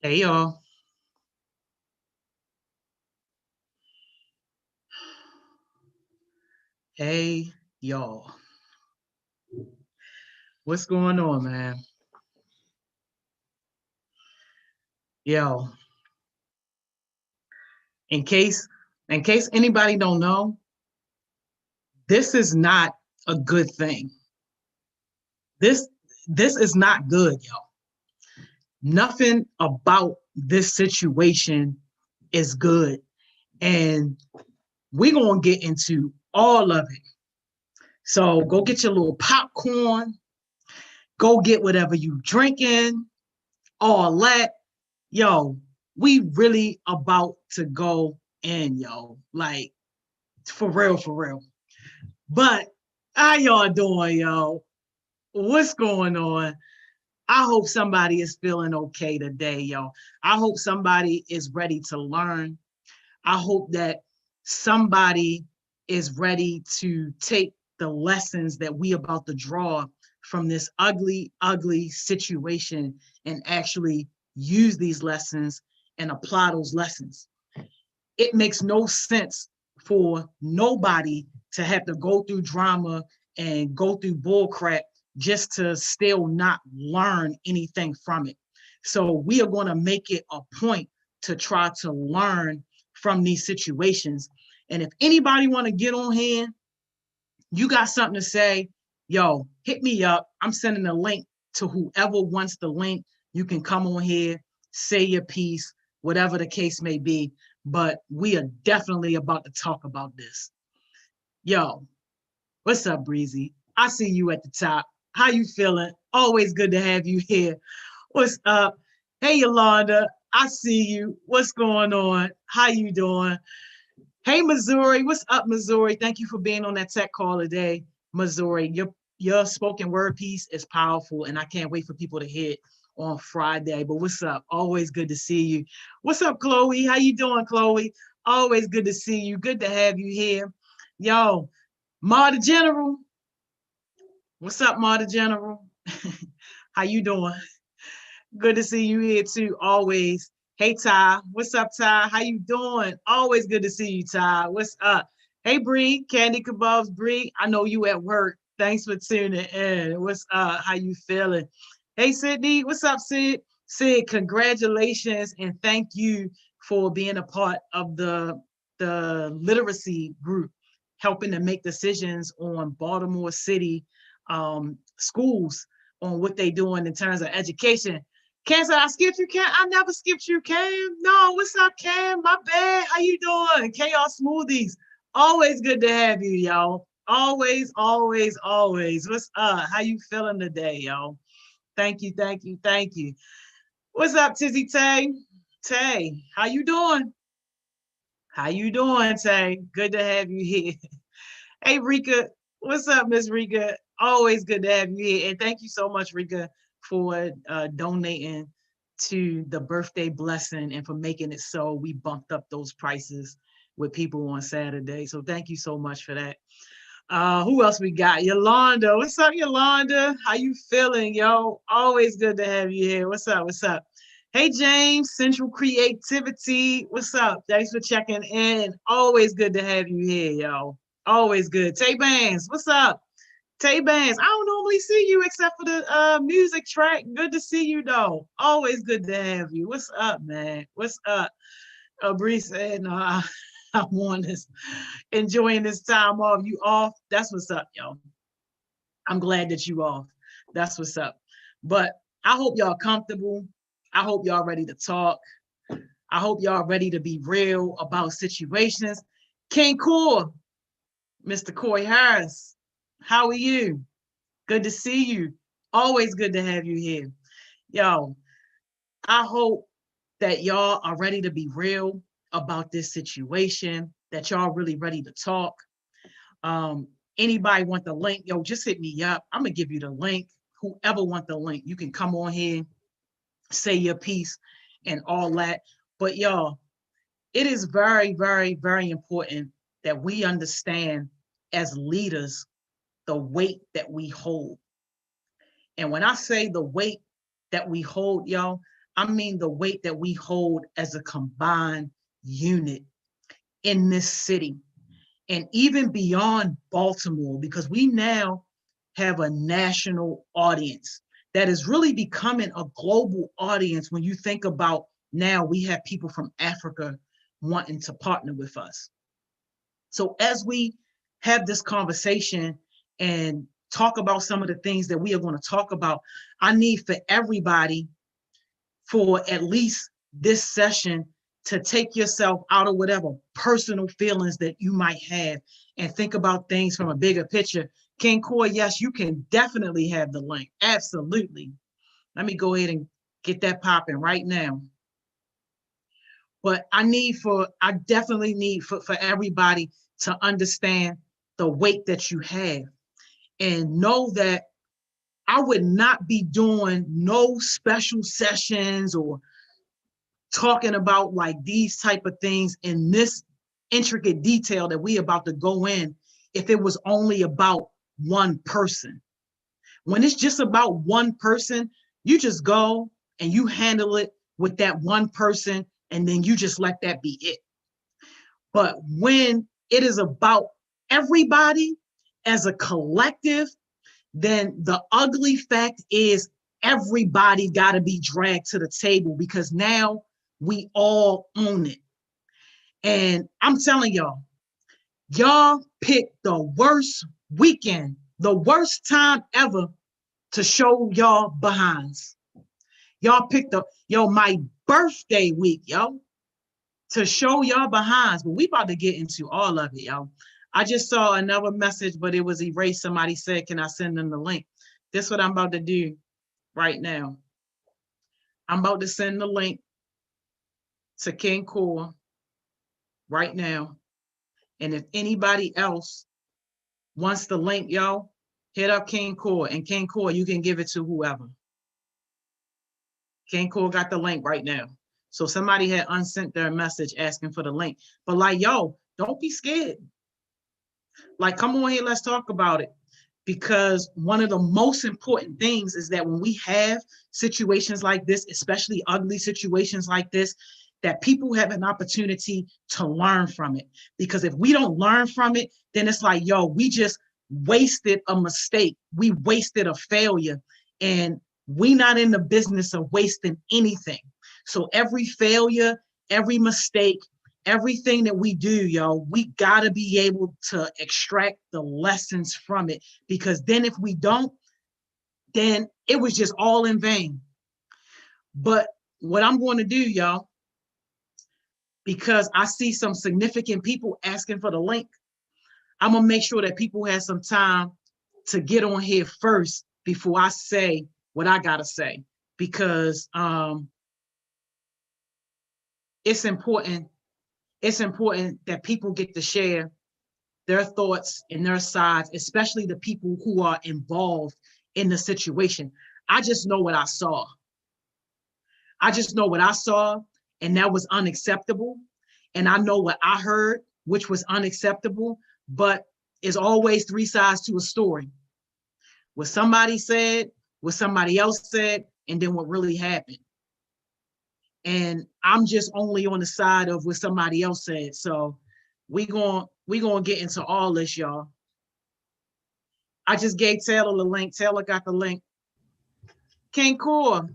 Hey y'all. Hey y'all. What's going on, man? Yo, in case in case anybody don't know, this is not a good thing. This this is not good, yo. Nothing about this situation is good. And we're gonna get into all of it. So go get your little popcorn, go get whatever you drinking, all that. Yo, we really about to go in, yo. Like for real, for real. But how y'all doing, yo? What's going on? I hope somebody is feeling okay today, yo. I hope somebody is ready to learn. I hope that somebody is ready to take the lessons that we about to draw from this ugly, ugly situation and actually use these lessons and apply those lessons. It makes no sense for nobody to have to go through drama and go through bullcrap just to still not learn anything from it. So we are going to make it a point to try to learn from these situations. And if anybody want to get on here, you got something to say, yo, hit me up. I'm sending a link to whoever wants the link. You can come on here, say your piece, whatever the case may be. But we are definitely about to talk about this. Yo, what's up, Breezy? I see you at the top. How you feeling? Always good to have you here. What's up? Hey, Yolanda, I see you. What's going on? How you doing? Hey, Missouri. What's up, Missouri? Thank you for being on that tech call today, Missouri. Your spoken word piece is powerful, and I can't wait for people to hear it on Friday. But what's up? Always good to see you. What's up, Chloe? How you doing, Chloe? Always good to see you. Good to have you here. Yo, Ma the General. What's up, Ma the General? How you doing? Good to see you here too, always. Hey Ty, what's up, Ty? How you doing? Always good to see you, Ty. What's up? Hey Bree, Candy Kebabs, Bree. I know you at work. Thanks for tuning in. What's up? How you feeling? Hey Sydney, what's up, Sid? Sid, congratulations and thank you for being a part of the literacy group, helping to make decisions on Baltimore City schools on what they doing in terms of education. Cam said, I skipped you, Cam. I never skipped you, Cam. No, what's up, Cam? My bad. How you doing? Chaos Smoothies. Always good to have you, yo. Always, always, always. What's up? How you feeling today, yo? Thank you, thank you, thank you. What's up, Tizzy Tay? Tay, how you doing? How you doing, Tay? Good to have you here. Hey, Rika. What's up, Miss Rika? Always good to have you here. And thank you so much, Rika, for donating to the birthday blessing and for making it so we bumped up those prices with people on Saturday. So thank you so much for that. Who else we got? Yolanda. What's up, Yolanda? How you feeling, yo? Always good to have you here. What's up? What's up? Hey, James, Central Creativity. What's up? Thanks for checking in. Always good to have you here, yo. Always good. Tay Bands, what's up? Tay Bands, I don't normally see you except for the music track. Good to see you, though. Always good to have you. What's up, man? What's up? Bree said, no, I'm on this, enjoying this time off. You off? That's what's up, yo. I'm glad that you off. That's what's up. But I hope y'all comfortable. I hope y'all ready to talk. I hope y'all ready to be real about situations. King Core, Mr. Corey Harris, how are you? Good to see you. Always good to have you here. Yo, I hope that y'all are ready to be real about this situation, that y'all really ready to talk. Um, Anybody want the link? Yo, just hit me up. I'm gonna give you the link. Whoever want the link, you can come on here, say your piece and all that. But y'all, it is very, very, very important that we understand as leaders the weight that we hold. And when I say the weight that we hold, y'all, I mean the weight that we hold as a combined unit in this city and even beyond Baltimore, because we now have a national audience that is really becoming a global audience when you think about now we have people from Africa wanting to partner with us. So as we have this conversation and talk about some of the things that we are going to talk about, I need for everybody for at least this session to take yourself out of whatever personal feelings that you might have and think about things from a bigger picture. King Core, yes, you can definitely have the link. Absolutely. Let me go ahead and get that popping right now. But I definitely need for everybody to understand the weight that you have and know that I would not be doing no special sessions or talking about like these type of things in this intricate detail that we about to go in if it was only about one person. When it's just about one person, you just go and you handle it with that one person and then you just let that be it. But when it is about everybody as a collective, then the ugly fact is everybody got to be dragged to the table because now we all own it. And I'm telling y'all picked the worst weekend, the worst time ever to show y'all behinds. Y'all picked my birthday week, to show y'all behinds. But we about to get into all of it, y'all. I just saw another message, but it was erased. Somebody said, can I send them the link? This is what I'm about to do right now. I'm about to send the link to King Core right now. And if anybody else wants the link, y'all, hit up King Core. And King Core, you can give it to whoever. King Core got the link right now. So somebody had unsent their message asking for the link. But like, yo, don't be scared. Like, come on here, let's talk about it. Because one of the most important things is that when we have situations like this, especially ugly situations like this, that people have an opportunity to learn from it. Because if we don't learn from it, then it's like, yo, we just wasted a mistake. We wasted a failure. And we not in the business of wasting anything. So every failure, every mistake, everything that we do, we got to be able to extract the lessons from it. Because then if we don't, then it was just all in vain. But what I'm going to do, y'all, because I see some significant people asking for the link, I'm going to make sure that people have some time to get on here first before I say what I got to say. Because it's important that people get to share their thoughts and their sides, especially the people who are involved in the situation. I just know what I saw. And that was unacceptable. And I know what I heard, which was unacceptable, but it's always three sides to a story. What somebody said, what somebody else said, and then what really happened. And I'm just only on the side of what somebody else said. So we gonna get into all this, y'all. I just gave Taylor the link. Taylor got the link. King Core.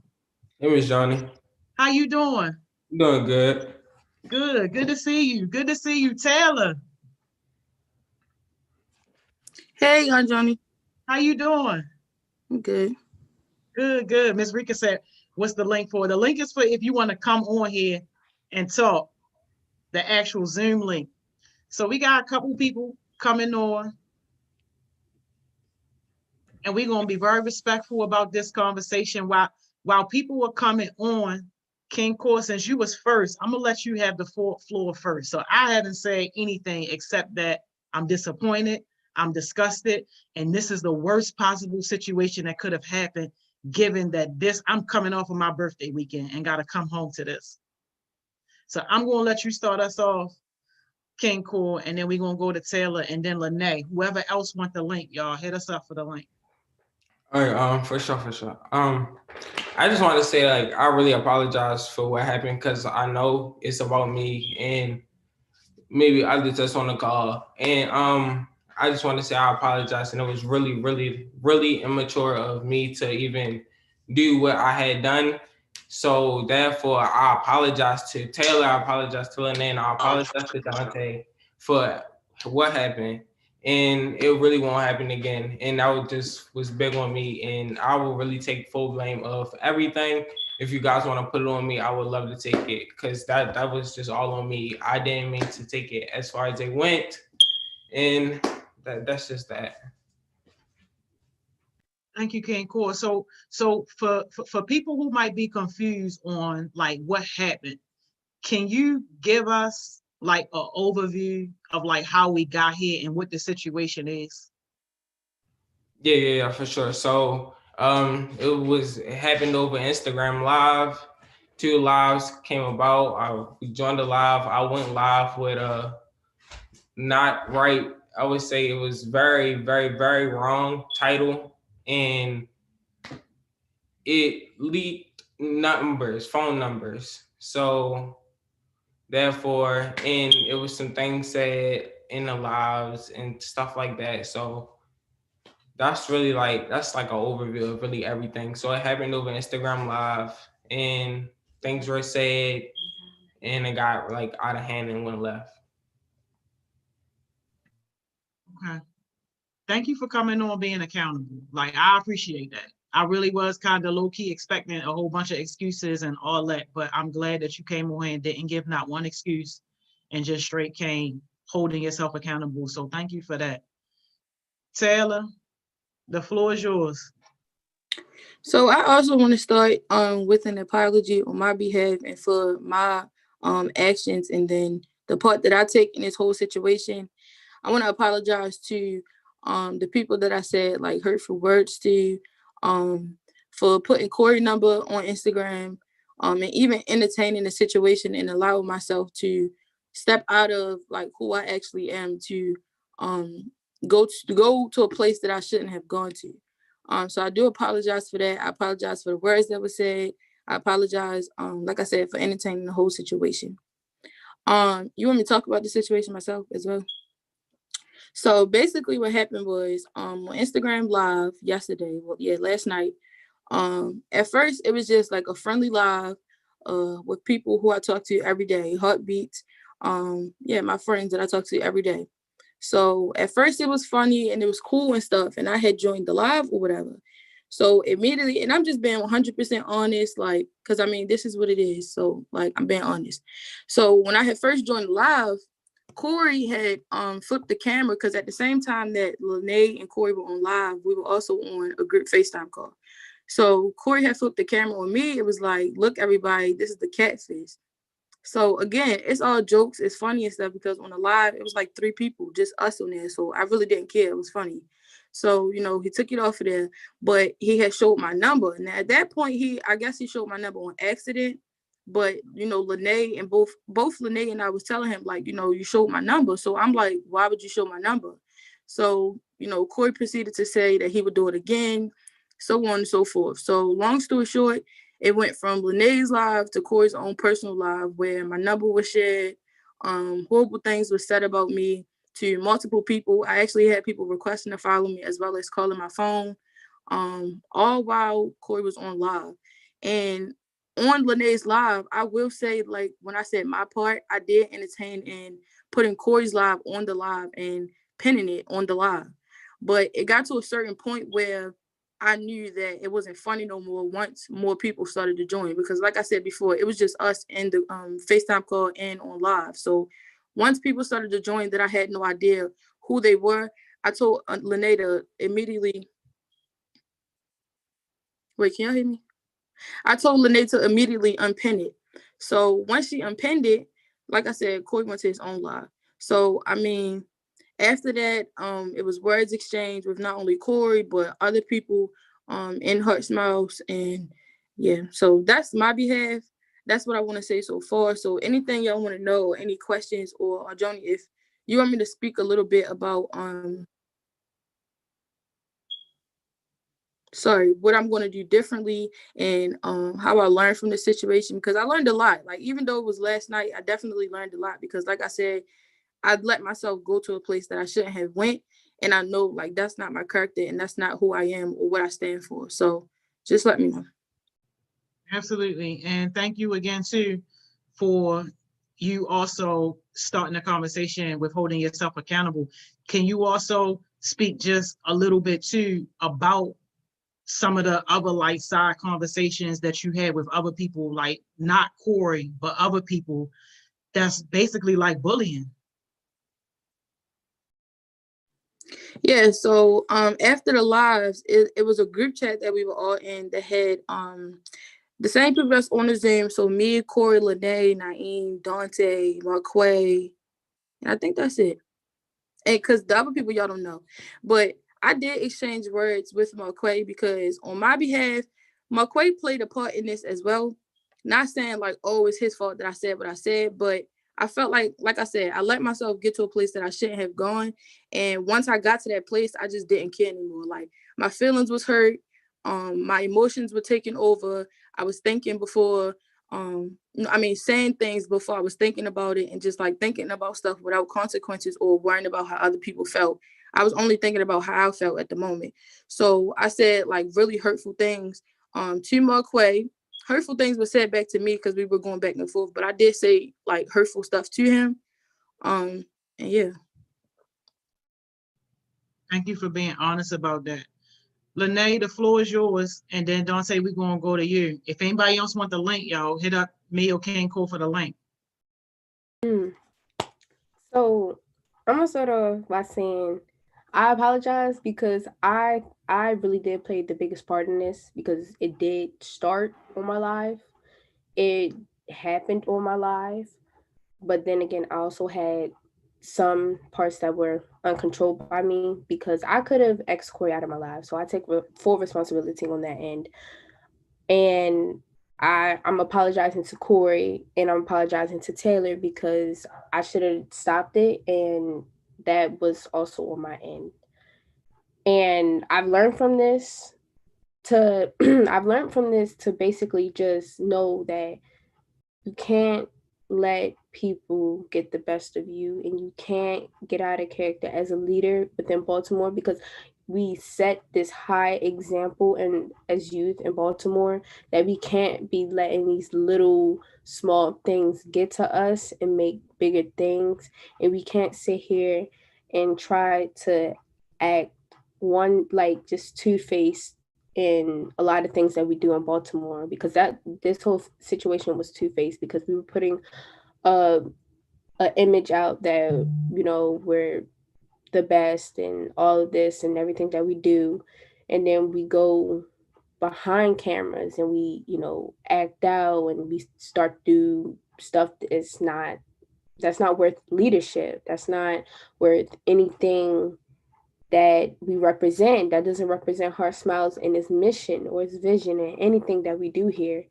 Hey, Miss Johnny. How you doing? I'm doing good. Good to see you. Good to see you, Taylor. Hey, Aunt Johnny. How you doing? I'm good. Good. Miss Rika said, what's the link for? The link is for if you want to come on here and talk, the actual Zoom link. So we got a couple people coming on. And we're going to be very respectful about this conversation. While people are coming on, King Core, since you was first, I'm going to let you have the floor first. So I haven't said anything except that I'm disappointed, I'm disgusted, and this is the worst possible situation that could have happened, given that I'm coming off of my birthday weekend and got to come home to this. So I'm going to let you start us off, King Core, and then we're going to go to Taylor and then Lene. Whoever else want the link, y'all, hit us up for the link. All right, for sure, for sure. I just want to say, like, I really apologize for what happened because I know it's about me and maybe others that's on the call. And I just want to say I apologize, and it was really, really, really immature of me to even do what I had done. So therefore, I apologize to Taylor. I apologize to Lene, and I apologize to Dante for what happened. And it really won't happen again. And that was big on me. And I will really take full blame of everything. If you guys want to put it on me, I would love to take it because that was just all on me. I didn't mean to take it as far as it went. And that's just that. Thank you, King Core. So for people who might be confused on like what happened, can you give us like an overview of like how we got here and what the situation is? Yeah, for sure. So it happened over Instagram Live. 2 lives came about. We joined the live. I went live with not right. I would say it was very, very, very wrong title, and it leaked numbers, phone numbers. So therefore, and it was some things said in the lives and stuff like that. So that's like an overview of really everything. So it happened over Instagram Live, and things were said, and it got like out of hand and went left. Okay. Thank you for coming on being accountable. Like I appreciate that. I really was kind of low key expecting a whole bunch of excuses and all that, but I'm glad that you came on here and didn't give not one excuse and just straight came holding yourself accountable. So thank you for that. Taylor, the floor is yours. So I also want to start with an apology on my behalf and for my actions, and then the part that I take in this whole situation. I want to apologize to the people that I said like hurtful words to, for putting Corey number on Instagram, and even entertaining the situation and allowing myself to step out of like who I actually am to go to a place that I shouldn't have gone to. So I do apologize for that. I apologize for the words that were said. I apologize, like I said, for entertaining the whole situation. You want me to talk about the situation myself as well? So basically what happened was on Instagram Live yesterday, last night. At first it was just like a friendly live with people who I talk to every day, Heartbeats. My friends that I talk to every day. So at first it was funny and it was cool and stuff, and I had joined the live or whatever. So immediately, and I'm just being 100% honest, like, because I mean, this is what it is. So, like, I'm being honest. So when I had first joined live, Corey had flipped the camera because at the same time that Lene and Corey were on live, we were also on a group FaceTime call. So Corey had flipped the camera on me. It was like, look, everybody, this is the catfish. So again, it's all jokes. It's funny and stuff because on the live, it was like 3 people, just us on there. So I really didn't care. It was funny. So, he took it off of there, but he had showed my number. And at that point, I guess he showed my number on accident. But, Lene and both Lene and I was telling him, like, you showed my number. So I'm like, why would you show my number? So, Corey proceeded to say that he would do it again, so on and so forth. So long story short, it went from Lene's live to Corey's own personal live where my number was shared. Horrible things were said about me to multiple people. I actually had people requesting to follow me as well as calling my phone, all while Corey was on live. And on Lene's live, I will say, like, when I said my part, I did entertain and putting Corey's live on the live and pinning it on the live. But it got to a certain point where I knew that it wasn't funny no more once more people started to join, because like I said before, it was just us in the FaceTime call and on live. So once people started to join that I had no idea who they were, I told Lene to immediately, wait, can y'all hear me? I told Lene to immediately unpin it. So once she unpinned it, like I said, Corey went to his own live. So, I mean, after that, it was words exchanged with not only Corey, but other people in Heart's Mouth. And yeah, so that's my behalf. That's what I want to say so far. So anything y'all want to know, any questions, or Joni, if you want me to speak a little bit about what I'm going to do differently, and how I learned from the situation, because I learned a lot. Like, even though it was last night, I definitely learned a lot, because like I said, I'd let myself go to a place that I shouldn't have went, and I know like that's not my character and that's not who I am or what I stand for. So just let me know. Absolutely. And thank you again too for you also starting a conversation with holding yourself accountable. Can you also speak just a little bit too about some of the other like side conversations that you had with other people, like not Corey, but other people that's basically like bullying? Yeah, so after the lives, it was a group chat that we were all in that had the same people that's on the Zoom. So me, Corey, Lene, Naeem, Dante, Marquay, and I think that's it. And because the other people y'all don't know. But I did exchange words with Marquay, because on my behalf, Marquay played a part in this as well. Not saying like, oh, it's his fault that I said what I said, but I felt like I said, I let myself get to a place that I shouldn't have gone. And once I got to that place, I just didn't care anymore. Like, my feelings was hurt. My emotions were taking over. I was thinking before, saying things before I was thinking about it, and just like thinking about stuff without consequences or worrying about how other people felt. I was only thinking about how I felt at the moment. So I said like really hurtful things to Marquay. Hurtful things were said back to me because we were going back and forth, but I did say like hurtful stuff to him. And yeah. Thank you for being honest about that. Lene, the floor is yours. And then Dante, we're going to go to you. If anybody else want the link, y'all, hit up me or King Cole for the link. So I'm gonna start off by saying I apologize, because I really did play the biggest part in this, because it did start on my live. It happened on my live. But then again, I also had some parts that were uncontrolled by me, because I could have ex Corey out of my life. So I take full responsibility on that end. And I'm apologizing to Corey, and I'm apologizing to Taylor, because I should have stopped it, and that was also on my end. And I've learned from this to I've learned from this to basically just know that you can't let people get the best of you, and you can't get out of character as a leader within Baltimore, because we set this high example and as youth in Baltimore, that we can't be letting these little small things get to us and make bigger things. And we can't sit here and try to act one, like, just two-faced in a lot of things that we do in Baltimore, because that this whole situation was two-faced, because we were putting a image out that, we're the best and all of this and everything that we do, and then we go behind cameras and we, act out, and we start to do stuff that's not worth leadership, that's not worth anything that we represent, that doesn't represent Heart Smiles and its mission or its vision and anything that we do here.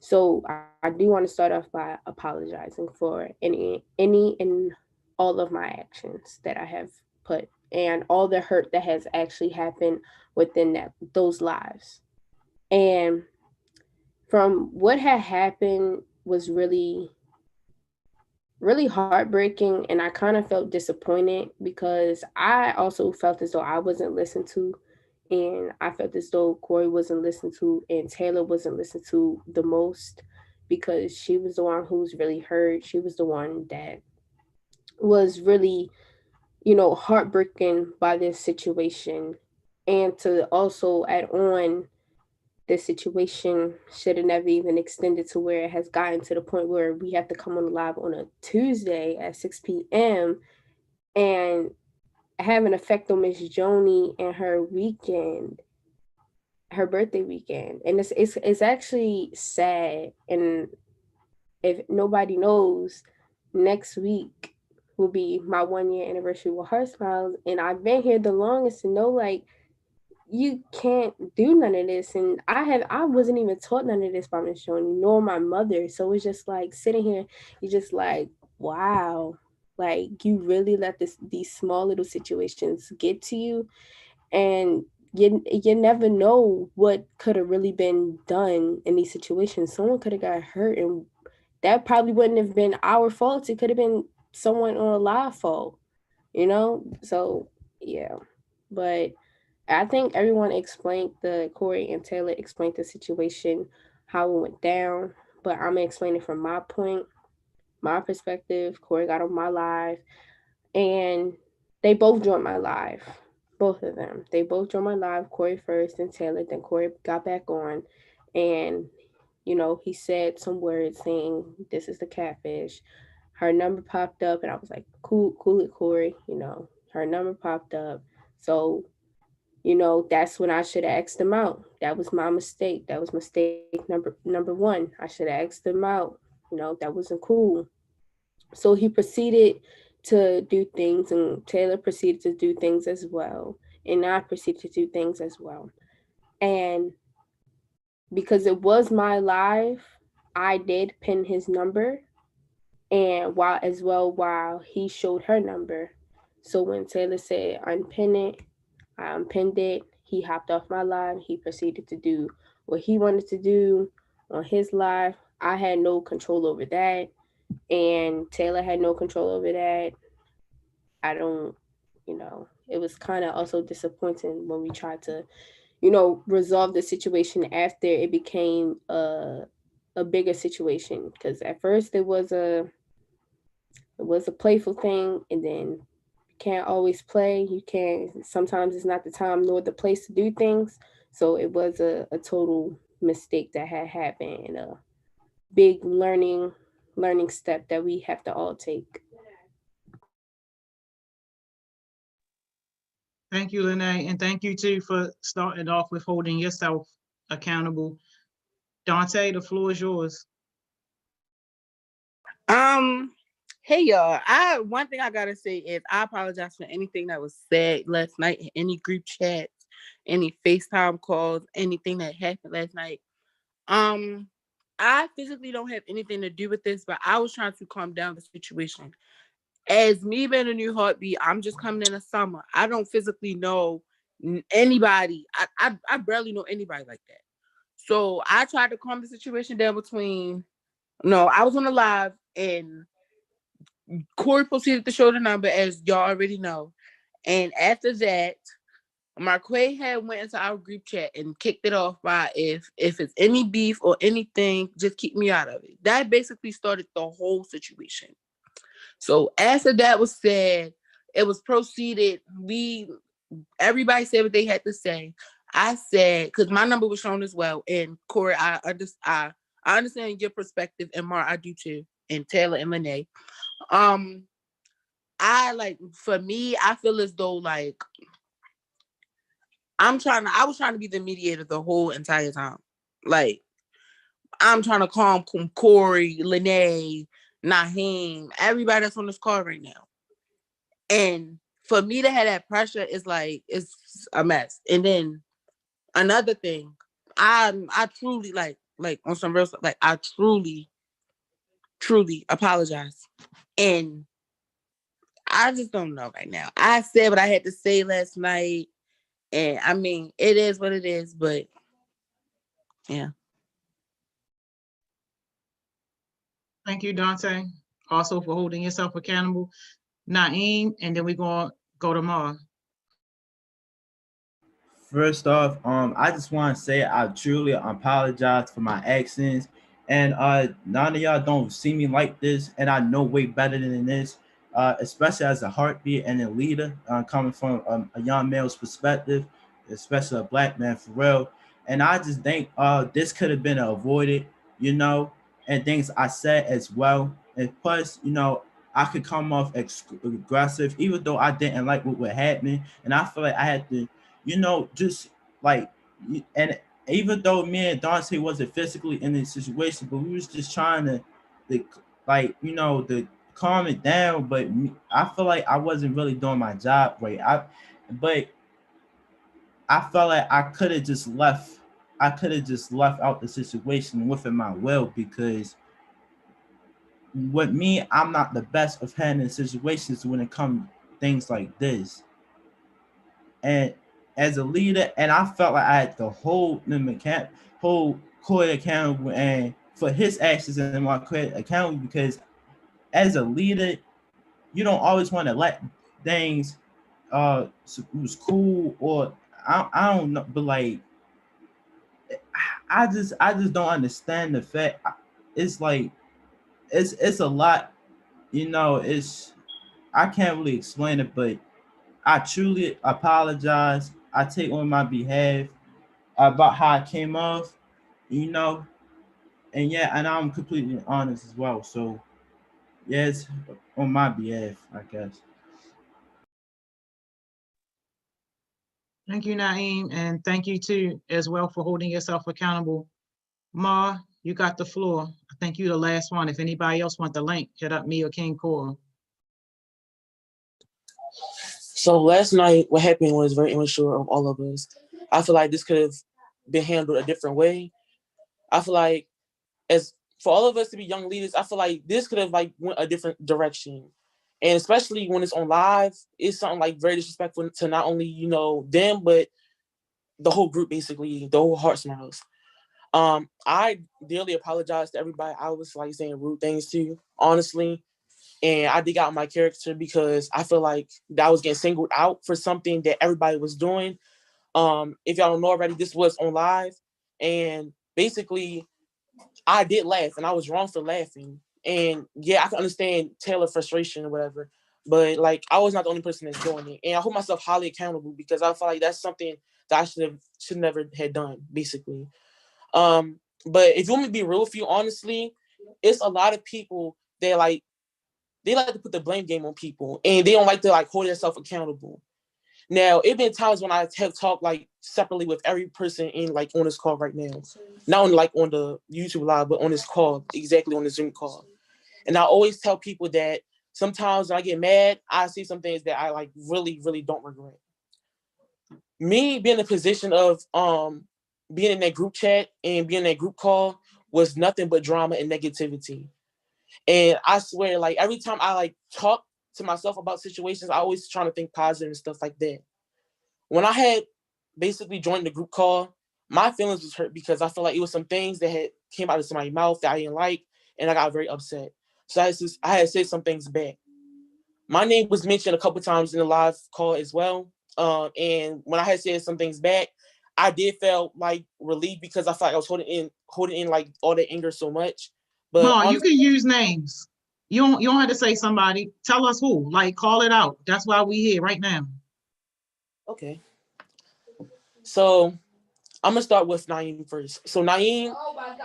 So I do want to start off by apologizing for any and all of my actions that I have put, and all the hurt that has actually happened within those lives. And from what had happened was really heartbreaking, and I kind of felt disappointed, because I also felt as though I wasn't listened to, and I felt as though Corey wasn't listened to, and Taylor wasn't listened to the most, because she was the one who was really hurt. She was the one that was really, heartbroken by this situation. And to also add on, this situation should have never even extended to where it has gotten to the point where we have to come on live on a Tuesday at 6 p.m. and have an effect on Miss Joni and her weekend, her birthday weekend. And it's actually sad. And if nobody knows, next week will be my 1 year anniversary with Heart Smiles. And I've been here the longest to know, like, you can't do none of this. And I wasn't even taught none of this by Miss Joni, nor my mother. So it's just like sitting here, you're just like, wow, like, you really let these small little situations get to you. And you never know what could have really been done in these situations. Someone could have got hurt, and that probably wouldn't have been our fault. It could have been someone on a live fault, you know? So yeah. But I think everyone explained Corey and Taylor explained the situation, how it went down. But I'm gonna explain it from my point, my perspective. Corey got on my live, and they both joined my live. Both of them. They both joined my live. Corey first, and Taylor. Then Corey got back on, and he said some words saying, "This is the catfish." Her number popped up, and I was like, "Cool, cool it, Corey." Her number popped up, so that's when I should have asked him out. That was my mistake. That was mistake number one. I should have asked him out. That wasn't cool. So he proceeded to do things, and Taylor proceeded to do things as well, and I proceeded to do things as well. And because it was my live, I did pin his number, and while he showed her number. So when Taylor said unpin it, I unpinned it. He hopped off my live. He proceeded to do what he wanted to do on his live. I had no control over that, and Taylor had no control over that. I don't, it was kind of also disappointing when we tried to, resolve the situation after it became a bigger situation. Because at first it was a playful thing, and then can't always play. You can't. Sometimes it's not the time nor the place to do things. So it was a total mistake that had happened, and a big learning step that we have to all take. Thank you, Lene, and thank you too for starting off with holding yourself accountable. Dante, the floor is yours. Hey y'all. One thing I gotta say is I apologize for anything that was said last night in any group chats, any FaceTime calls, anything that happened last night. I physically don't have anything to do with this, but I was trying to calm down the situation. As me being a new heartbeat, I'm just coming in the summer. I don't physically know anybody. I barely know anybody like that. So I tried to calm the situation down between. No, I was on the live, and Corey proceeded to show the number, as y'all already know. And after that, Marquay had went into our group chat and kicked it off by, if it's any beef or anything, just keep me out of it. That basically started the whole situation. So after that was said, it was proceeded. Everybody said what they had to say. I said, because my number was shown as well, and Corey, I understand your perspective, and Mar, I do too, and Taylor and Lene. For me, I feel as though like I was trying to be the mediator the whole entire time. Like, I'm trying to calm Corey, Lene, Naheem, everybody that's on this call right now. And for me to have that pressure is like, it's a mess. And then another thing, I truly like on some real stuff, like I truly apologize. And I just don't know right now. I said what I had to say last night. And I mean, it is what it is, but yeah. Thank you, Dante, also for holding yourself accountable. Naeem, and then we're going to go to Mar. First off, I just want to say I truly apologize for my actions, and none of y'all don't see me like this, and I know way better than this. Especially as a heartbeat and a leader, coming from a young male's perspective, especially a black man for real. And I just think this could have been avoided, and things I said as well. And plus, I could come off aggressive, even though I didn't like what was happening, and I feel like I had to just like, and even though me and Dante wasn't physically in this situation, but we was just trying to calm it down. But I feel like I wasn't really doing my job right. But I felt like I could have just left. I could have just left out the situation within my will, because with me, I'm not the best of handling situations when it comes things like this. And as a leader, and I felt like I had to hold hold Corey accountable, and for his actions and my Corey accountable, because as a leader, you don't always want to let things it was cool, or I don't know, but like I just don't understand the fact. It's like it's a lot, it's I can't really explain it, but I truly apologize. I take on my behalf about how I came off, you know, and yeah, and I'm completely honest as well. So yes, on my behalf, I guess. Thank you, Naeem, and thank you too as well for holding yourself accountable. Ma, you got the floor. I think you're the last one. If anybody else want the link, hit up me or King Core. So last night, what happened was very immature of all of us. I feel like this could have been handled a different way. I feel like as for all of us to be young leaders, I feel like this could have like went a different direction. And especially when it's on live, it's something like very disrespectful to not only, them, but the whole group, basically, the whole Heart Smiles. I dearly apologize to everybody I was like saying rude things to, honestly. And I dig out my character because I feel like that I was getting singled out for something that everybody was doing. If y'all don't know already, this was on live. And basically, I did laugh and I was wrong for laughing. And yeah, I can understand Taylor's frustration or whatever. But like I was not the only person that's doing it. And I hold myself highly accountable because I feel like that's something that I should never had done, basically. But if you want me to be real with you, honestly, it's a lot of people that like they like to put the blame game on people and they don't like to like hold themselves accountable. Now, it been times when I have talked like separately with every person in like on this call right now, not on like on the YouTube live, but on this call, exactly on the Zoom call. And I always tell people that sometimes when I get mad, I see some things that I like really, really don't regret. Me being in a position of being in that group chat and being in that group call was nothing but drama and negativity. And I swear, like every time I like talk to myself about situations, I always trying to think positive and stuff like that. When I had basically joined the group call, my feelings was hurt because I felt like it was some things that had came out of somebody's mouth that I didn't like, and I got very upset. So I had said some things back. My name was mentioned a couple times in the live call as well. And when I had said some things back, I did feel like relieved because I felt like I was holding in like all the anger so much. But Ma, you honestly, can use names. You don't have to say somebody. Tell us who. Like call it out. That's why we here right now. okay. So I'm gonna start with Naeem first. So Naeem. Oh my God.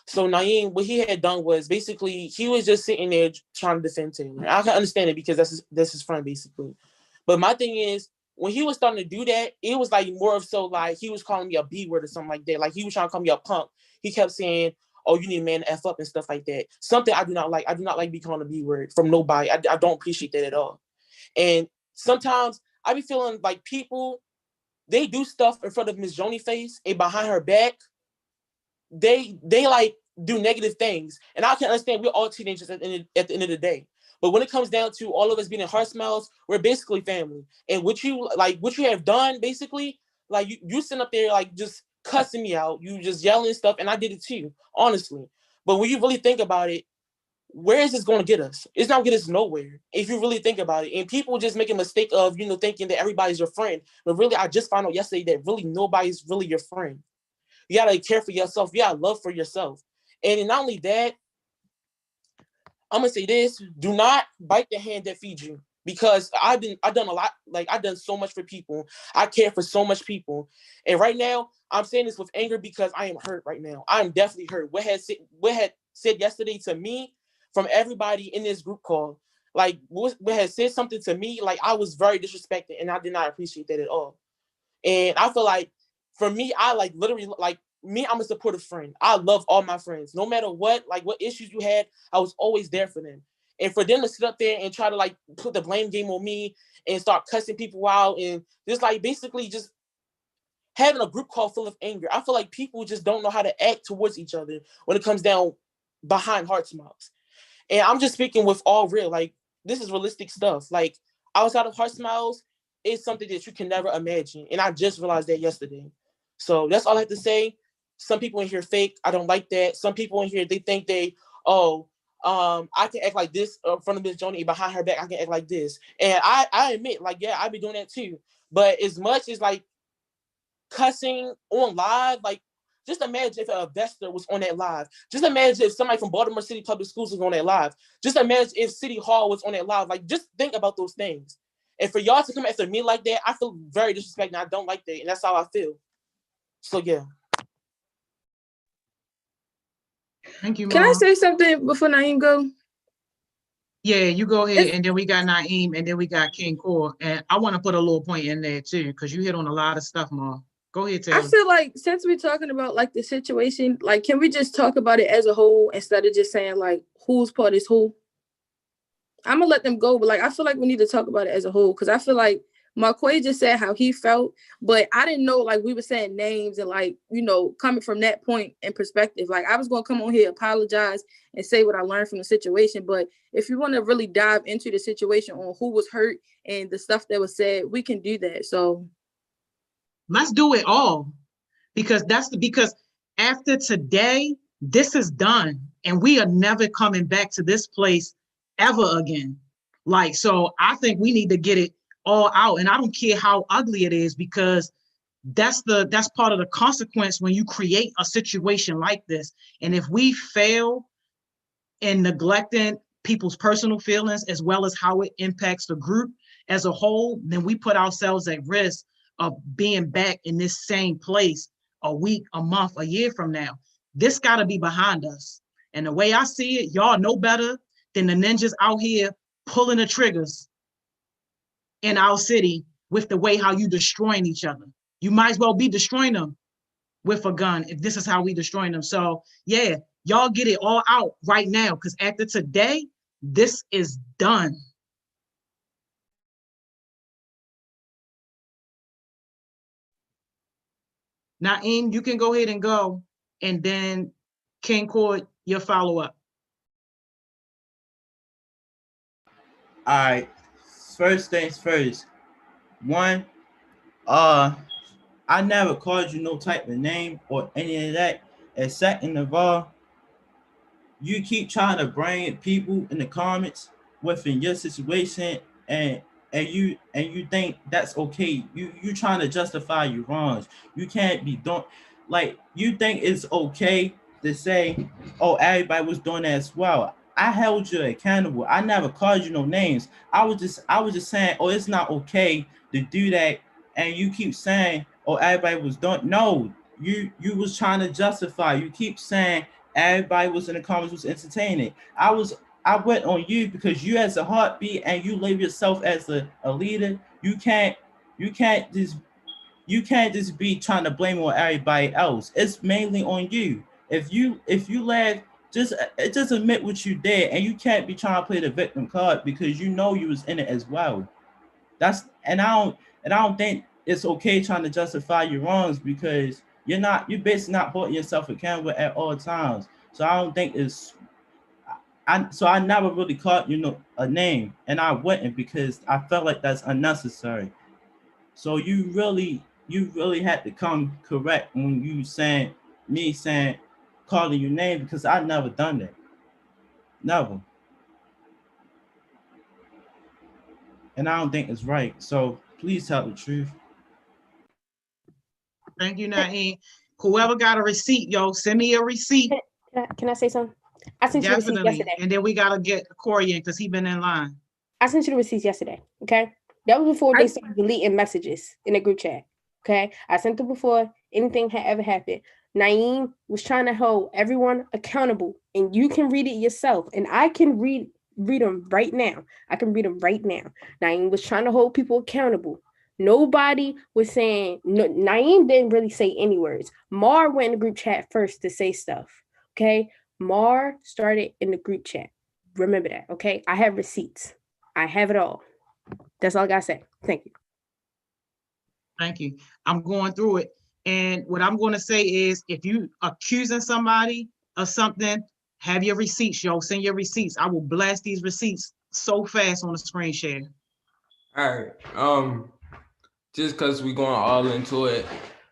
So Naeem, what he had done was basically he was just sitting there trying to defend Taylor. I can understand it because that's his friend basically. But my thing is, when he was starting to do that, it was like more of so like he was calling me a B word or something like that. Like he was trying to call me a punk. He kept saying, "Oh, you need a man to F up" and stuff like that. Something I do not like. I do not like being called a B word from nobody. I don't appreciate that at all. And sometimes I be feeling like people, they do stuff in front of Miss Joni face and behind her back, they like do negative things. And I can understand we're all teenagers at the end of the day. But when it comes down to all of us being in Heart Smiles, we're basically family. And what you have done, basically, like you sitting up there like just cussing me out, you just yelling stuff, and I did it too, honestly. But when you really think about it, where is this going to get us? It's not going to get us nowhere if you really think about it. And people just make a mistake of, thinking that everybody's your friend. But really, I just found out yesterday that really nobody's really your friend. You got to care for yourself. You got to love for yourself. And not only that, I'm going to say this, do not bite the hand that feeds you. Because I've done a lot, like I've done so much for people. I care for so much people. And right now, I'm saying this with anger because I am hurt right now. I'm definitely hurt. What had said yesterday to me from everybody in this group call, like what had said something to me, like I was very disrespected and I did not appreciate that at all. And I feel like for me, I like literally like me, I'm a supportive friend. I love all my friends. No matter what, like what issues you had, I was always there for them. And for them to sit up there and try to like put the blame game on me and start cussing people out and just like basically just having a group call full of anger. I feel like people just don't know how to act towards each other when it comes down behind Heart Smiles. And I'm just speaking with all real, like this is realistic stuff. Like outside of Heart Smiles, is something that you can never imagine. And I just realized that yesterday. So that's all I have to say. Some people in here fake. I don't like that. Some people in here, they think I can act like this in front of Miss Joni, behind her back, I can act like this. And I admit, like, yeah, I be doing that too. But as much as like cussing on live, like, just imagine if an investor was on that live. Just imagine if somebody from Baltimore City Public Schools was on that live. Just imagine if City Hall was on that live. Like, just think about those things. And for y'all to come after me like that, I feel very disrespected. And I don't like that. And that's how I feel. So, yeah. Thank you, Can I Mom. say something before Naeem go? Yeah, you go ahead, and then we got Naeem, and then we got King Core. And I want to put a little point in there too, because you hit on a lot of stuff, Mom. Go ahead, I Taylor. feel like since we're talking about like the situation, like, can we just talk about it as a whole instead of just saying like whose part is who? I'm gonna let them go, but like I feel like we need to talk about it as a whole, because I feel like Marquay just said how he felt, but I didn't know like we were saying names and like, you know, coming from that point and perspective. Like, I was gonna come on here, apologize, and say what I learned from the situation. But if you want to really dive into the situation on who was hurt and the stuff that was said, we can do that. So Let's do it all, because because after today, this is done, and we are never coming back to this place ever again. Like, so I think we need to get it all out, and I don't care how ugly it is, because that's part of the consequence when you create a situation like this. And if we fail in neglecting people's personal feelings as well as how it impacts the group as a whole, then we put ourselves at risk of being back in this same place a week, a month, a year from now. This got to be behind us. And the way I see it, y'all know better than the ninjas out here pulling the triggers in our city with the way how you destroying each other. You might as well be destroying them with a gun if this is how we destroying them. So yeah, y'all get it all out right now, because after today, this is done. Naeem, you can go ahead and go, and then King Cord, your follow-up. All right. First things first. One, I never called you no type of name or any of that. And second of all, you keep trying to bring people in the comments within your situation, and you think that's okay. You trying to justify your wrongs. You can't be doing, like, you think it's okay to say, oh, everybody was doing that as well. I held you accountable. I never called you no names. I was just saying, oh, it's not okay to do that. And you keep saying, oh, everybody was doing. No, you was trying to justify. You keep saying everybody was in the comments was entertaining. I went on you because you as a heartbeat and you label yourself as a leader. You can't just be trying to blame on everybody else. It's mainly on you. If you laugh, just admit what you did, and you can't be trying to play the victim card because you know you was in it as well. I don't think it's okay trying to justify your wrongs, because you're basically not holding yourself accountable at all times. So I don't think I never really caught a name, and I wouldn't, because I felt like that's unnecessary. So you really had to come correct when you saying calling your name, because I never done that. Never. And I don't think it's right. So please tell the truth. Thank you, Naeem. Whoever got a receipt, yo, send me a receipt. Can I say something? I sent you the receipt yesterday. And then we gotta get Corey in, because he been in line. I sent you the receipts yesterday. Okay, that was before they started deleting messages in the group chat. Okay, I sent them before anything had ever happened. Naeem was trying to hold everyone accountable, and you can read it yourself, and I can read them right now. I can read them right now. Naeem was trying to hold people accountable. Nobody was saying, no, Naeem didn't really say any words. Mar went in the group chat first to say stuff. Okay, Mar started in the group chat. Remember that. Okay, I have receipts. I have it all. That's all I gotta say. Thank you. Thank you. I'm going through it. And what I'm going to say is, if you accusing somebody of something, have your receipts, yo. Send your receipts. I will blast these receipts so fast on the screen share. All right. just because we going all into it.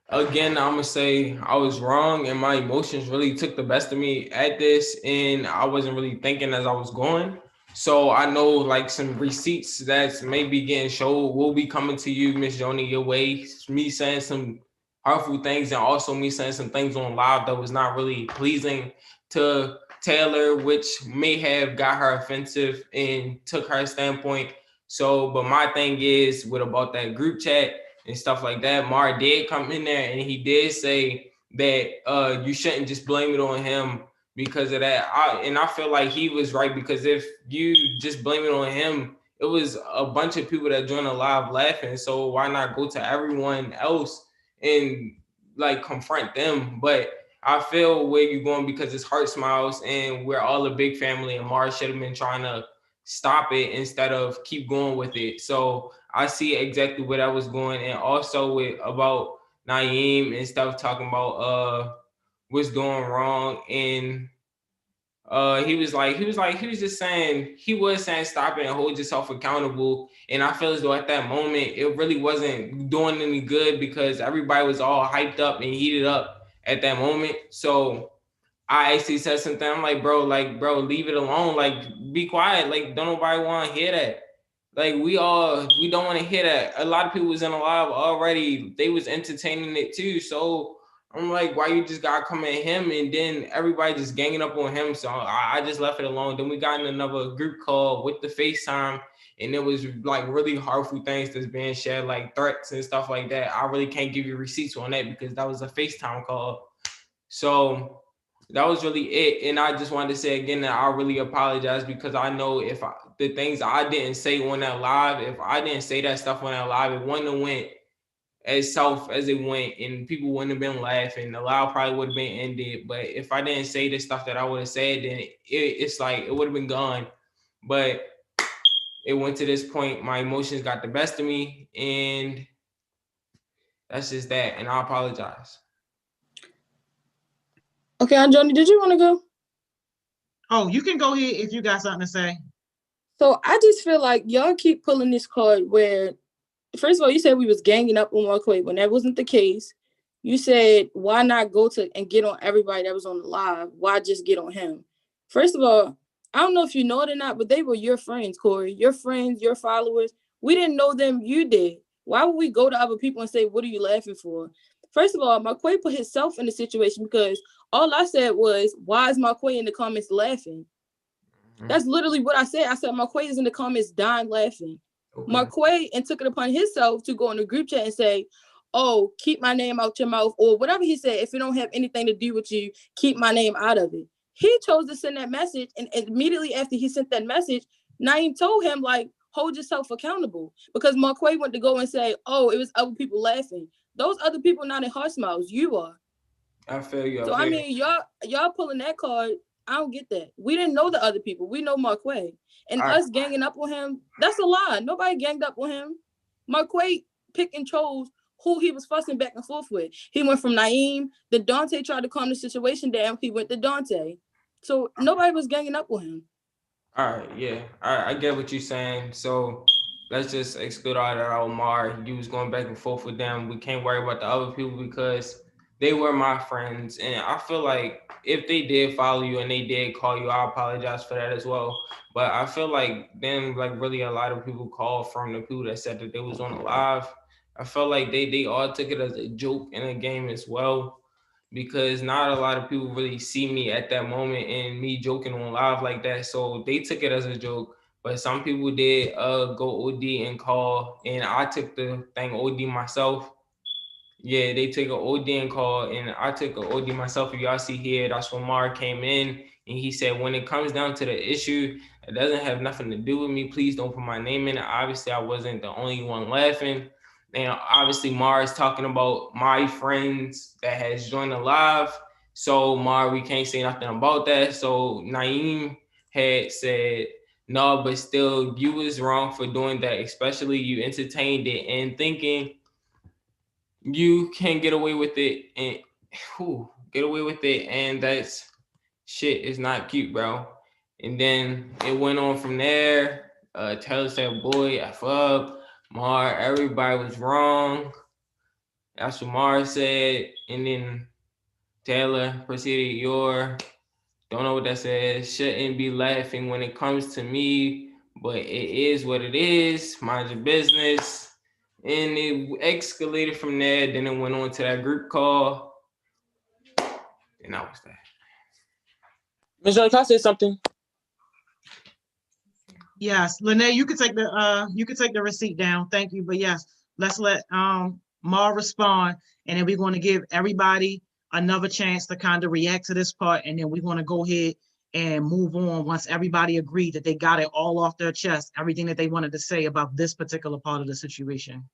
Again, I'm gonna say I was wrong, and my emotions really took the best of me at this, and I wasn't really thinking as I was going. So I know like some receipts that's maybe getting showed will be coming to you, Miss Joni, your way. Me saying some hurtful things, and also me saying some things on live that was not really pleasing to Taylor, which may have got her offensive and took her standpoint. So, but my thing is with about that group chat and stuff like that, Mar did come in there and he did say that you shouldn't just blame it on him because of that. I feel like he was right, because if you just blame it on him, it was a bunch of people that joined the live laughing. So why not go to everyone else and like confront them? But I feel where you're going because it's Heart Smiles and we're all a big family, and Mars should have been trying to stop it instead of keep going with it. So I see exactly where that was going. And also with about Naeem and stuff talking about what's going wrong. And he was just saying, he was saying stop it and hold yourself accountable. And I feel as though at that moment it really wasn't doing any good because everybody was all hyped up and heated up at that moment. So I actually said something. I'm like, bro, leave it alone. Like, be quiet. Like, don't nobody want to hear that. Like, we don't want to hear that. A lot of people was in the live already. They was entertaining it too. So I'm like, why you just gotta come at him? And then everybody just ganging up on him. So I just left it alone. Then we got in another group call with the FaceTime. And it was like really hurtful things that's being shared, like threats and stuff like that. I really can't give you receipts on that because that was a FaceTime call. So that was really it. And I just wanted to say again that I really apologize because I know the things I didn't say on that live, if I didn't say that stuff on that live, it wouldn't have went as south as it went and people wouldn't have been laughing. The live probably would have been ended. But if I didn't say the stuff that I would have said, then it's like it would have been gone. But it went to this point. My emotions got the best of me. And that's just that. And I apologize. Okay, Johnny, did you want to go? Oh, you can go ahead if you got something to say. So I just feel like y'all keep pulling this card where, first of all, you said we was ganging up on Marquay when that wasn't the case. You said, why not go to and get on everybody that was on the live? Why just get on him? First of all, I don't know if you know it or not, but they were your friends, Corey. Your friends, your followers. We didn't know them. You did. Why would we go to other people and say, what are you laughing for? First of all, Marquay put himself in the situation because all I said was, why is Marquay in the comments laughing? That's literally what I said. I said, Marquay is in the comments dying laughing. Okay. Marquay and took it upon himself to go in the group chat and say, oh, keep my name out your mouth, or whatever he said. If it don't have anything to do with you, keep my name out of it. He chose to send that message. And immediately after he sent that message, Naeem told him, like, hold yourself accountable. Because Marquay went to go and say, oh, it was other people laughing. Those other people not in Heart Smiles. You are. I feel you. So I mean, y'all pulling that card. I don't get that. We didn't know the other people. We know Marquay. And us ganging up on him, that's a lie. Nobody ganged up on him. Marquay picked and chose who he was fussing back and forth with. He went from Naeem. Then Dante tried to calm the situation down. He went to Dante. So nobody was ganging up on him. All right, yeah. All right, I get what you're saying. So let's just exclude all that out. Mar, you was going back and forth with them. We can't worry about the other people because they were my friends. And I feel like if they did follow you and they did call you, I apologize for that as well. But I feel like then like really a lot of people called from the people that said that they was on the live. I felt like they all took it as a joke in a game as well, because not a lot of people really see me at that moment and me joking on live like that. So they took it as a joke. But some people did go OD and call, and I took the thing OD myself. Yeah, they took an OD and call, and I took an OD myself. If y'all see here, that's when Mar came in, and he said, when it comes down to the issue, it doesn't have nothing to do with me. Please don't put my name in it. Obviously, I wasn't the only one laughing. And obviously, Mar is talking about my friends that has joined the live. So, Mar, we can't say nothing about that. So, Naeem had said, no, but still, you was wrong for doing that. Especially you entertained it and thinking you can get away with it and get away with it. And that's shit is not cute, bro. And then it went on from there. Taylor said, boy, F up. Mar, everybody was wrong. That's what Mar said. And then Taylor proceeded, don't know what that says. Shouldn't be laughing when it comes to me, but it is what it is. Mind your business. And it escalated from there. Then it went on to that group call. And that was that. Ms. Johnny, can I say something? Yes, Lene, you can take the receipt down. Thank you. But yes, let's let Mar respond, and then we're going to give everybody another chance to kind of react to this part, and then we're going to go ahead and move on once everybody agreed that they got it all off their chest, everything that they wanted to say about this particular part of the situation.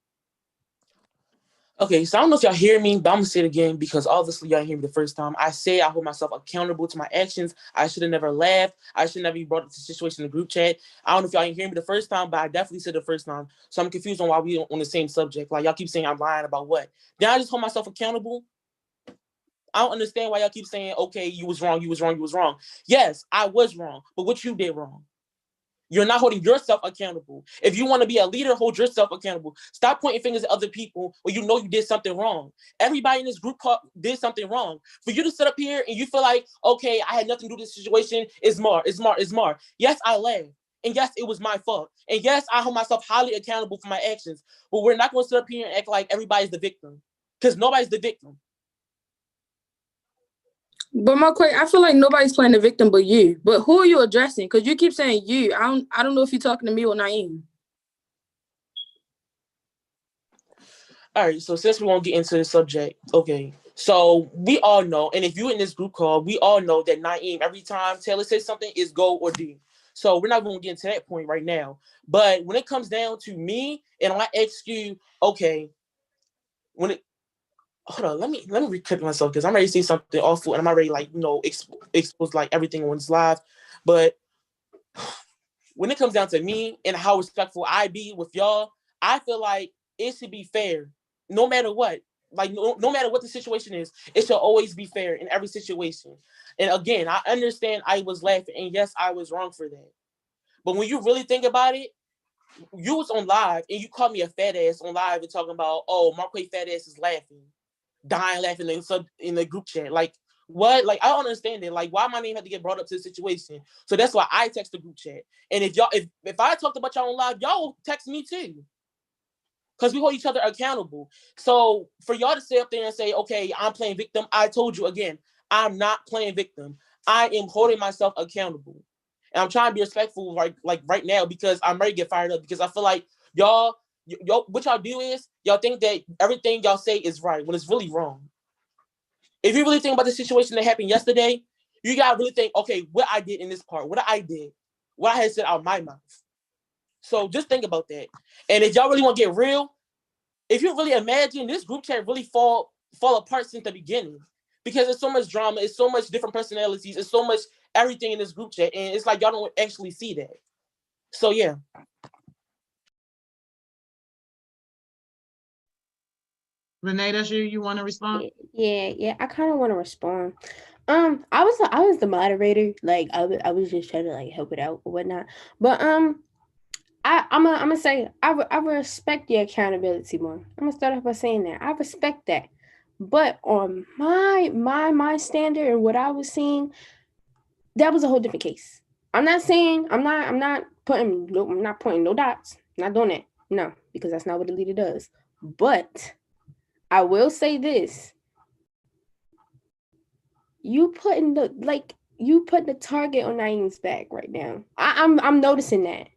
Okay, so I don't know if y'all hear me, but I'm gonna say it again because obviously y'all didn't hear me the first time. I say I hold myself accountable to my actions. I should have never laughed. I should never even brought up the situation in the group chat. I don't know if y'all didn't hear me the first time, but I definitely said the first time. So I'm confused on why we on the same subject. Like y'all keep saying I'm lying about what? Then I just hold myself accountable. I don't understand why y'all keep saying, okay, you was wrong, you was wrong, you was wrong. Yes, I was wrong, but what you did wrong? You're not holding yourself accountable. If you want to be a leader, hold yourself accountable. Stop pointing fingers at other people when you know you did something wrong. Everybody in this group did something wrong. For you to sit up here and you feel like, okay, I had nothing to do with this situation, it's Mar. Yes, I laughed. And yes, it was my fault. And yes, I hold myself highly accountable for my actions. But we're not going to sit up here and act like everybody's the victim. Because nobody's the victim. But I feel like nobody's playing the victim but you. But who are you addressing? Because you keep saying you. I don't know if you're talking to me or Naeem. All right, so since we won't get into the subject, okay. So we all know, and if you're in this group call, we all know that Naeem, every time Taylor says something, is go or D. So we're not going to get into that point right now. But when it comes down to me, and I ask you, okay, hold on, let me reclick myself because I'm ready to say something awful and I'm already like, expose like everything on this live. But when it comes down to me and how respectful I be with y'all, I feel like it should be fair, no matter what. Like no matter what the situation is, it should always be fair in every situation. And again, I understand I was laughing, and yes, I was wrong for that. But when you really think about it, you was on live and you called me a fat ass on live and talking about, oh, Marquay fat ass is laughing. Dying laughing in the group chat. Like, what? Like, I don't understand it. Like, why my name had to get brought up to the situation? So that's why I text the group chat. And if I talked about y'all on live, y'all will text me too. Because we hold each other accountable. So for y'all to sit up there and say, okay, I'm playing victim, I told you again, I'm not playing victim. I am holding myself accountable. And I'm trying to be respectful like right now because I'm ready to get fired up because I feel like y'all what y'all do is y'all think that everything y'all say is right when it's really wrong. If you really think about the situation that happened yesterday, you gotta really think, okay, what I did in this part, what I had said out of my mouth. So just think about that. And if y'all really want to get real, if you really imagine this group chat really fall apart since the beginning, because there's so much drama, it's so much different personalities, it's so much everything in this group chat, and it's like y'all don't actually see that. So yeah. Renee, that's you. You want to respond? Yeah. I kind of want to respond. I was the moderator. Like I was just trying to like help it out or whatnot. But I'm gonna say I respect the accountability more. I'm gonna start off by saying that I respect that. But on my standard and what I was seeing, that was a whole different case. I'm not pointing no dots. I'm not doing that. No, because that's not what a leader does. But I will say this. You putting the target on Naeem's back right now. I'm noticing that.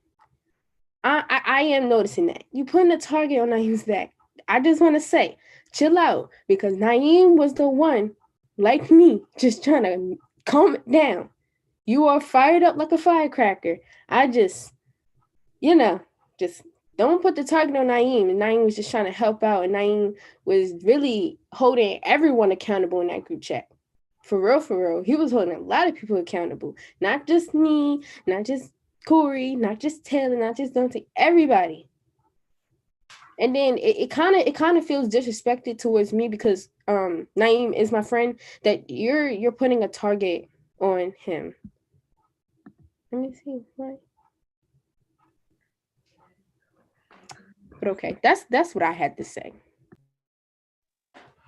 I am noticing that. You putting the target on Naeem's back. I just want to say, chill out, because Naeem was the one, like me, just trying to calm it down. You are fired up like a firecracker. I just don't put the target on Naeem. And Naeem was just trying to help out, and Naeem was really holding everyone accountable in that group chat. For real. He was holding a lot of people accountable. Not just me, not just Corey, not just Taylor, not just Dante, everybody. And then it kind of feels disrespected towards me because Naeem is my friend, that you're putting a target on him. Let me see. What? But okay, that's what I had to say.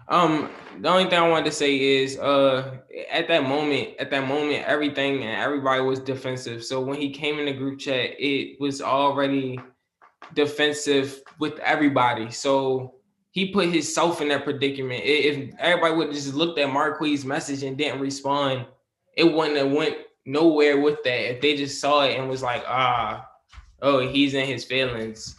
The only thing I wanted to say is at that moment, everything and everybody was defensive. So when he came in the group chat, it was already defensive with everybody. So he put himself in that predicament. If everybody would have just looked at Marquis' message and didn't respond, it wouldn't have went nowhere with that. If they just saw it and was like, oh, he's in his feelings,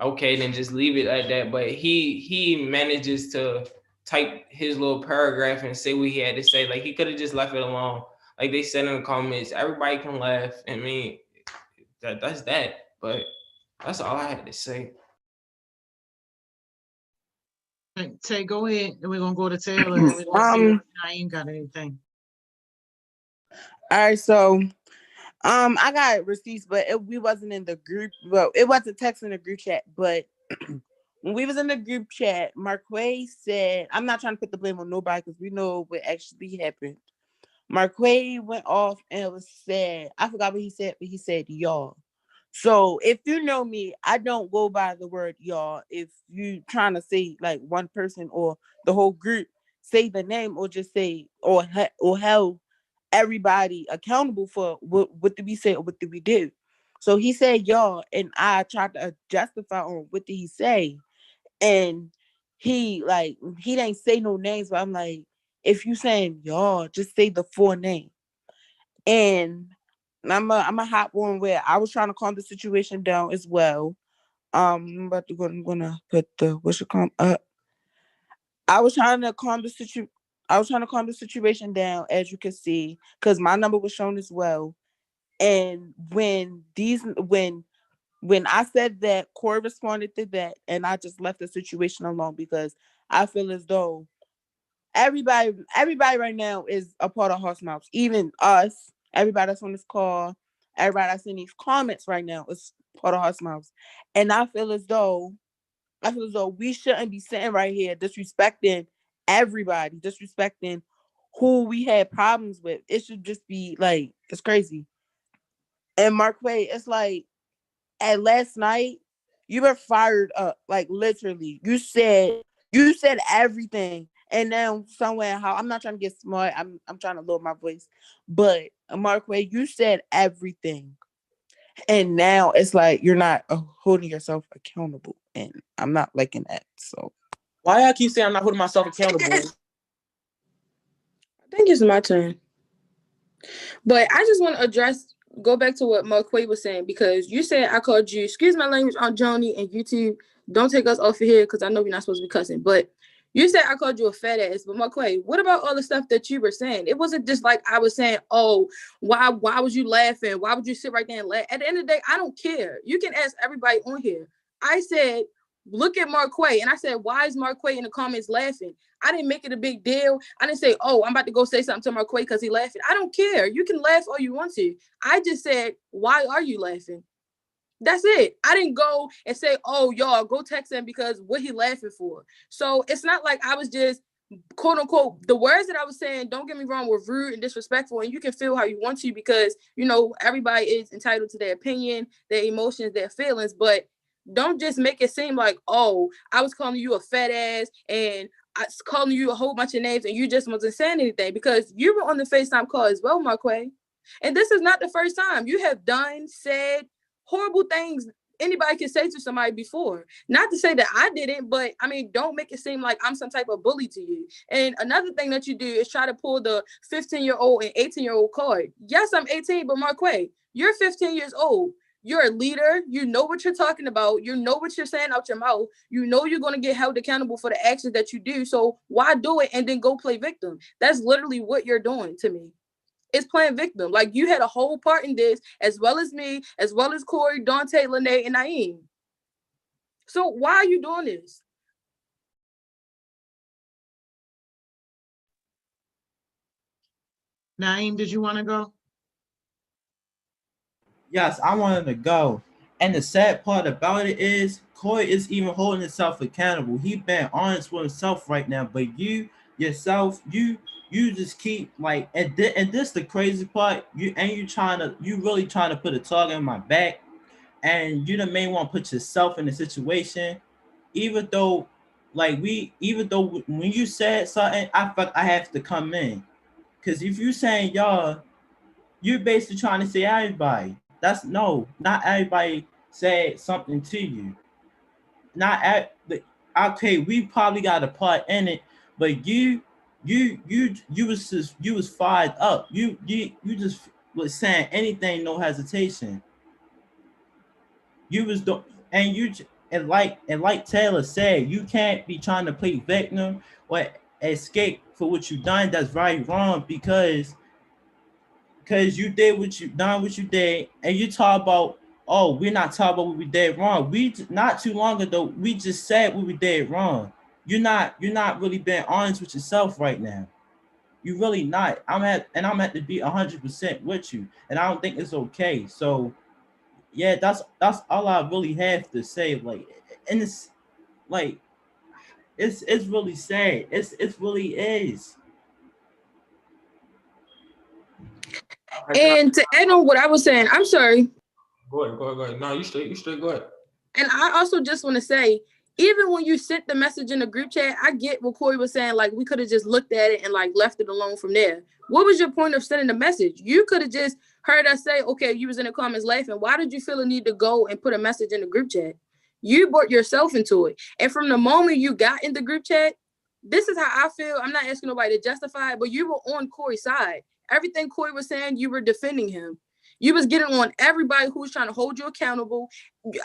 okay, then just leave it at that. But he manages to type his little paragraph and say what he had to say. Like, he could have just left it alone. Like they said in the comments, everybody can laugh. I mean, that's that. But that's all I had to say. Tay, go ahead. And we're gonna go to Taylor. And we're gonna see if Naeem got anything. All right, so I got receipts, but we wasn't in the group. Well, it wasn't text in the group chat, but when we was in the group chat, Marquay said, I'm not trying to put the blame on nobody because we know what actually happened. Marquay went off and was said, I forgot what he said, but he said y'all. So if you know me, I don't go by the word y'all. If you trying to say like one person or the whole group, say the name or just say or held everybody accountable for what did we say or what did we do. So he said y'all, and I tried to justify on what did he say, and he didn't say no names, but I'm like, if you saying y'all, just say the full name. And I'm a hot one where I was trying to calm the situation down as well. I'm gonna put the what's it called up. I was trying to calm the situation down, as you can see, because my number was shown as well. And when I said that, Corey responded to that, and I just left the situation alone because I feel as though everybody right now is a part of Horse Mouths, even us. Everybody that's on this call, everybody that's in these comments right now is part of Horse Mouths, and I feel as though we shouldn't be sitting right here disrespecting everybody, disrespecting who we had problems with. It should just be like, it's crazy. And Marquay, it's like, at last night, you were fired up, like literally. You said everything, and then somewhere how I'm not trying to get smart. I'm trying to lower my voice, but Marquay, you said everything, and now it's like you're not holding yourself accountable, and I'm not liking that. So why I keep saying I'm not holding myself accountable? I think it's my turn, but I just want to go back to what Marquay was saying, because you said I called you, excuse my language, on Joni and YouTube. Don't take us off of here because I know we're not supposed to be cussing, but you said I called you a fat ass. But Marquay, what about all the stuff that you were saying? It wasn't just like I was saying, oh, why was you laughing? Why would you sit right there and laugh? At the end of the day, I don't care. You can ask everybody on here. I said, look at Marquay. And I said, why is Marquay in the comments laughing? I didn't make it a big deal. I didn't say, oh, I'm about to go say something to Marquay because he laughing. I don't care. You can laugh all you want to. I just said, why are you laughing? That's it. I didn't go and say, oh, y'all, go text him because what he laughing for. So it's not like I was just, quote unquote, the words that I was saying, don't get me wrong, were rude and disrespectful. And you can feel how you want to because, everybody is entitled to their opinion, their emotions, their feelings. But don't just make it seem like, oh, I was calling you a fat ass and I was calling you a whole bunch of names and you just wasn't saying anything, because you were on the FaceTime call as well, Marquay. And this is not the first time. You have said horrible things anybody can say to somebody before. Not to say that I didn't, but I mean, don't make it seem like I'm some type of bully to you. And another thing that you do is try to pull the 15-year-old and 18-year-old card. Yes, I'm 18, but Marquay, you're 15 years old. You're a leader. You know what you're talking about. You know what you're saying out your mouth. You know you're going to get held accountable for the actions that you do. So why do it and then go play victim? That's literally what you're doing to me. It's playing victim. Like, you had a whole part in this, as well as me, as well as Corey, Dante, Lene, and Naeem. So why are you doing this? Naeem, did you want to go? Yes, I wanted to go. And the sad part about it is Corey is even holding himself accountable. He been honest with himself right now, but you yourself, you just keep like, and this the crazy part. You really trying to put a target on my back. and you the main one put yourself in the situation, even though when you said something, I felt I have to come in. Cause if you saying y'all, you're basically trying to say everybody. That's no, not everybody said something to you. Not at the okay, we probably got a part in it, but you was fired up. You just was saying anything, no hesitation. You was do and you and like Taylor said, you can't be trying to play victim or escape for what you done. That's very wrong because you did what you did, and you talk about, oh, we're not talking about what we did wrong. Not too long ago, we just said what we did wrong. You're not really being honest with yourself right now. You really not. I'm at to be 100% with you, and I don't think it's okay. So yeah, that's all I really have to say. Like, and it's like it's really sad. It's really is. And to add on what I was saying, I'm sorry. Go ahead. No, you straight, go ahead. And I also just want to say, even when you sent the message in the group chat, I get what Corey was saying. Like, we could have just looked at it and like left it alone from there. What was your point of sending the message? You could have just heard us say, okay, you was in the comments laughing. Why did you feel the need to go and put a message in the group chat? You brought yourself into it. And from the moment you got in the group chat, this is how I feel. I'm not asking nobody to justify it, but you were on Corey's side. Everything Corey was saying, you were defending him. You was getting on everybody who was trying to hold you accountable.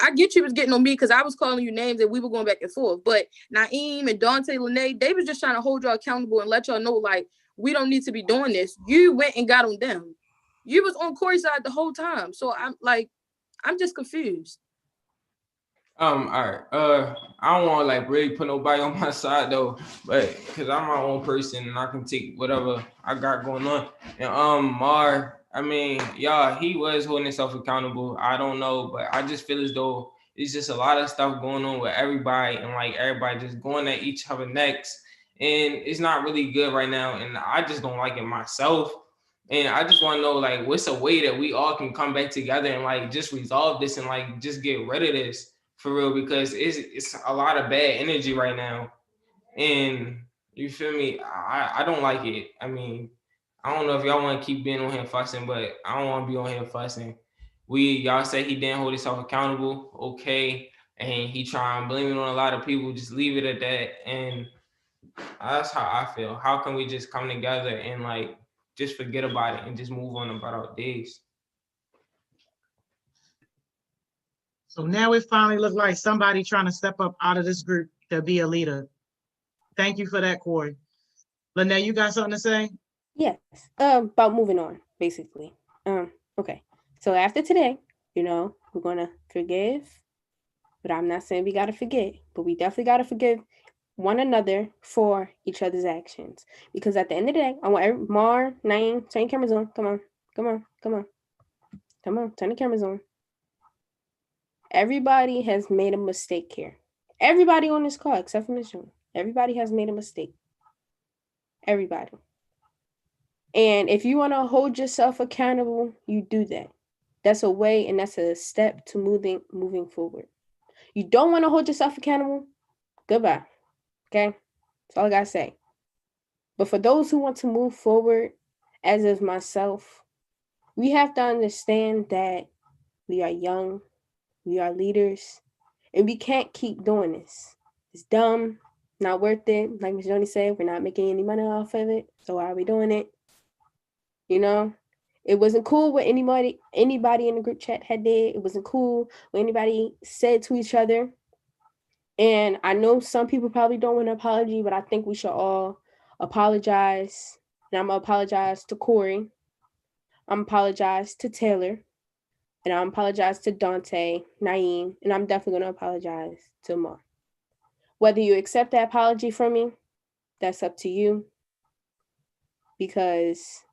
I get you was getting on me because I was calling you names and we were going back and forth. But Naeem and Dante Lene, they was just trying to hold y'all accountable and let y'all know, like, we don't need to be doing this. You went and got on them. You was on Corey's side the whole time. So I'm just confused. All right. I don't want to like really put nobody on my side though, but because I'm my own person and I can take whatever I got going on. And Mar, I mean, y'all, he was holding himself accountable. I don't know, but I just feel as though it's just a lot of stuff going on with everybody, and like everybody just going at each other next, and it's not really good right now. And I just don't like it myself. And I just want to know, like, what's a way that we all can come back together and like just resolve this and like just get rid of this for real, because it's a lot of bad energy right now. And you feel me? I don't like it. I mean, I don't know if y'all want to keep being on here fussing, but I don't want to be on here fussing. Y'all say he didn't hold himself accountable, okay, and he trying to blame it on a lot of people. Just leave it at that, and that's how I feel. How can we just come together and like just forget about it and just move on about our days? So now it finally looks like somebody trying to step up out of this group to be a leader. Thank you for that, Corey. Lynette, you got something to say? Yes. About moving on, basically. Okay. So after today, we're gonna forgive, but I'm not saying we gotta forget, but we definitely gotta forgive one another for each other's actions. Because at the end of the day, I want Mar, Naeem, turn your cameras on. Come on, turn the cameras on. Everybody has made a mistake here. Everybody on this call, except for Ms. Jones. Everybody has made a mistake. Everybody. And if you want to hold yourself accountable, you do that. That's a way, and that's a step to moving forward. You don't want to hold yourself accountable? Goodbye. Okay? That's all I gotta say. But for those who want to move forward, as of myself, we have to understand that we are young, we are leaders, and we can't keep doing this. It's dumb, not worth it. Like Ms. Joni said, we're not making any money off of it, so why are we doing it? It wasn't cool what anybody in the group chat had did. It wasn't cool what anybody said to each other. And I know some people probably don't want an apology, but I think we should all apologize. And I'm going to apologize to Corey. I'm going to apologize to Taylor. And I'm going to apologize to Dante, Naeem. And I'm definitely going to apologize to Mar. Whether you accept that apology from me, that's up to you. Because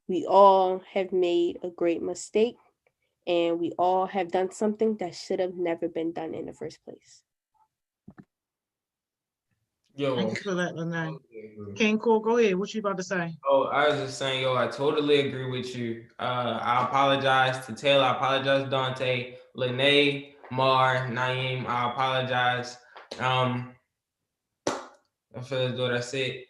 we all have made a great mistake. And we all have done something that should have never been done in the first place. Thank you for that, Lene. King Cole, go ahead. What you about to say? Oh, I was just saying, yo, I totally agree with you. I apologize to Taylor. I apologize, Dante, Lene, Mar, Naeem. I apologize. I feel as though that's it.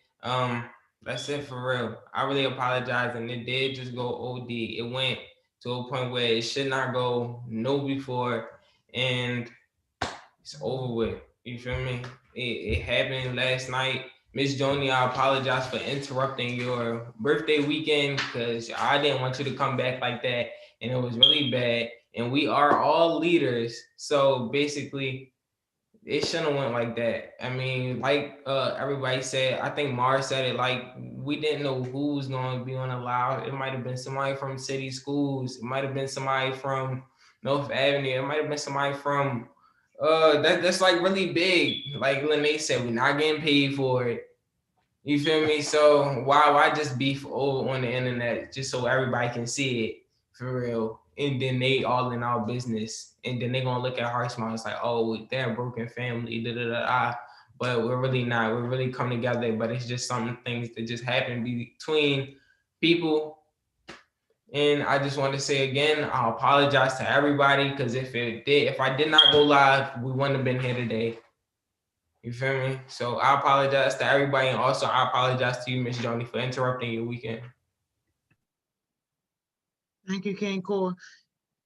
That's it for real. I really apologize, and it did just go OD. It went to a point where it should not go no before, and it's over with. You feel me? It happened last night. Miss Joni, I apologize for interrupting your birthday weekend because I didn't want you to come back like that, and it was really bad. And we are all leaders, so basically, it shouldn't have went like that. I mean, like everybody said, I think Mars said it, like we didn't know who was going to be on the live. It might have been somebody from city schools. It might have been somebody from North Avenue. It might have been somebody from that's like really big. Like Lene said, we're not getting paid for it. You feel me? So why just beef over on the internet just so everybody can see it for real? And then they all in our business, and then they gonna look at Heart Smile. It's like, oh, they're a broken family, da da da da. But we're really not. We're really come together. But it's just some things that just happen between people. And I just want to say again, I apologize to everybody because if I did not go live, we wouldn't have been here today. You feel me? So I apologize to everybody, and also I apologize to you, Miss Joni, for interrupting your weekend. Thank you, King Cole.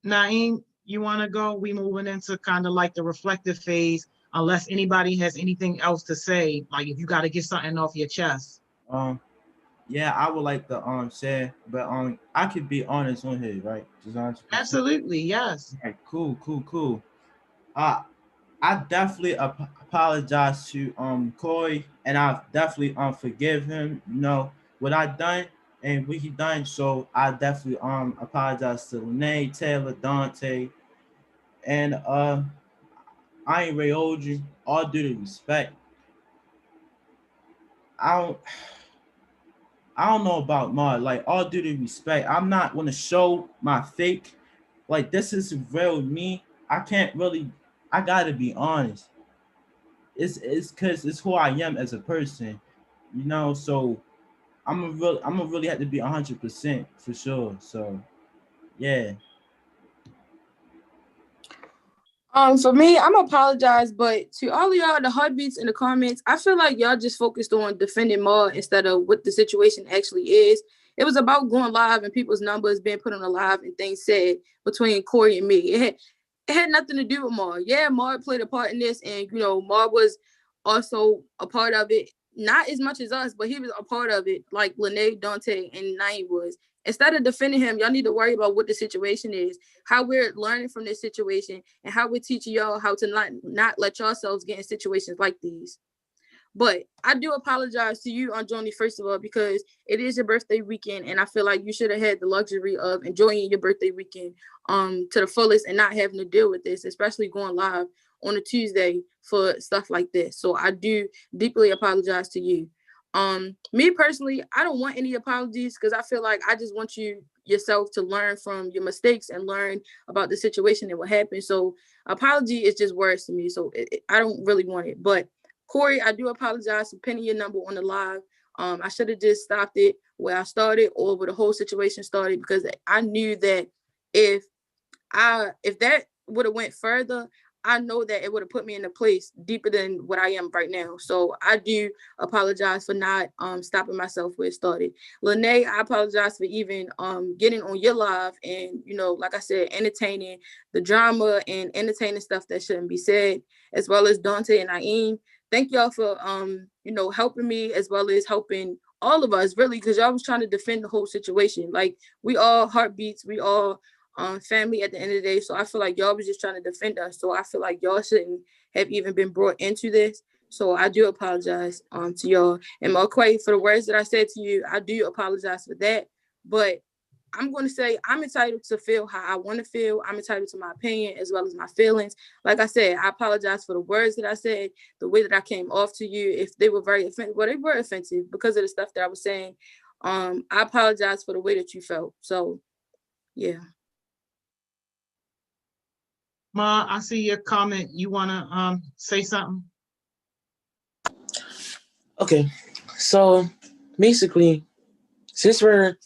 Naeem, you want to go? We moving into kind of like the reflective phase, unless anybody has anything else to say. Like if you got to get something off your chest. Yeah, I would like to share, but I could be honest on here, right? Just 100%. Absolutely, yes. Okay, cool. I definitely apologize to Corey, and I definitely forgive him. You know what I done and what he done. So I definitely apologize to Lene, Taylor, Dante, and I ain't really hold you. All due to respect. I don't know about Mar. Like all due to respect, I'm not gonna show my fake. Like this is real me. I can't really. I gotta be honest. It's because it's who I am as a person, you know. So I'm gonna really have to be 100% for sure. So yeah. For me, I'm apologize, but to all of y'all, the heartbeats in the comments, I feel like y'all just focused on defending Maud instead of what the situation actually is. It was about going live and people's numbers being put on the live and things said between Corey and me. It had nothing to do with Maud. Yeah, Maud played a part in this, and you know, Maud was also a part of it. Not as much as us, but he was a part of it, like Lene, Dante, and Naeem was. Instead of defending him, y'all need to worry about what the situation is, how we're learning from this situation, and how we're teaching y'all how to not let yourselves get in situations like these. But I do apologize to you, Aunt Joni, first of all, because it is your birthday weekend, and I feel like you should have had the luxury of enjoying your birthday weekend to the fullest and not having to deal with this, especially going live on a Tuesday for stuff like this. So I do deeply apologize to you. Me personally, I don't want any apologies because I feel like I just want you yourself to learn from your mistakes and learn about the situation that will happen. So apology is just words to me. So I don't really want it. But Corey, I do apologize for pinning your number on the live. I should have just stopped it where I started or where the whole situation started, because I knew that if that would have went further, I know that it would have put me in a place deeper than what I am right now. So I do apologize for not stopping myself where it started. Lene, I apologize for even getting on your live and, you know, like I said, entertaining the drama and entertaining stuff that shouldn't be said, as well as Dante and Naeem. Thank y'all for you know, helping me as well as helping all of us, really, because y'all was trying to defend the whole situation. Like, we all heartbeats, we all family at the end of the day. So I feel like y'all was just trying to defend us. So I feel like y'all shouldn't have even been brought into this. So I do apologize to y'all. And Marquay, for the words that I said to you, I do apologize for that. But I'm going to say I'm entitled to feel how I want to feel. I'm entitled to my opinion as well as my feelings. Like I said, I apologize for the words that I said, the way that I came off to you. If they were very offensive, well, they were offensive because of the stuff that I was saying. I apologize for the way that you felt. So, yeah. Ma, I see your comment. You want to say something? Okay, so basically, since we're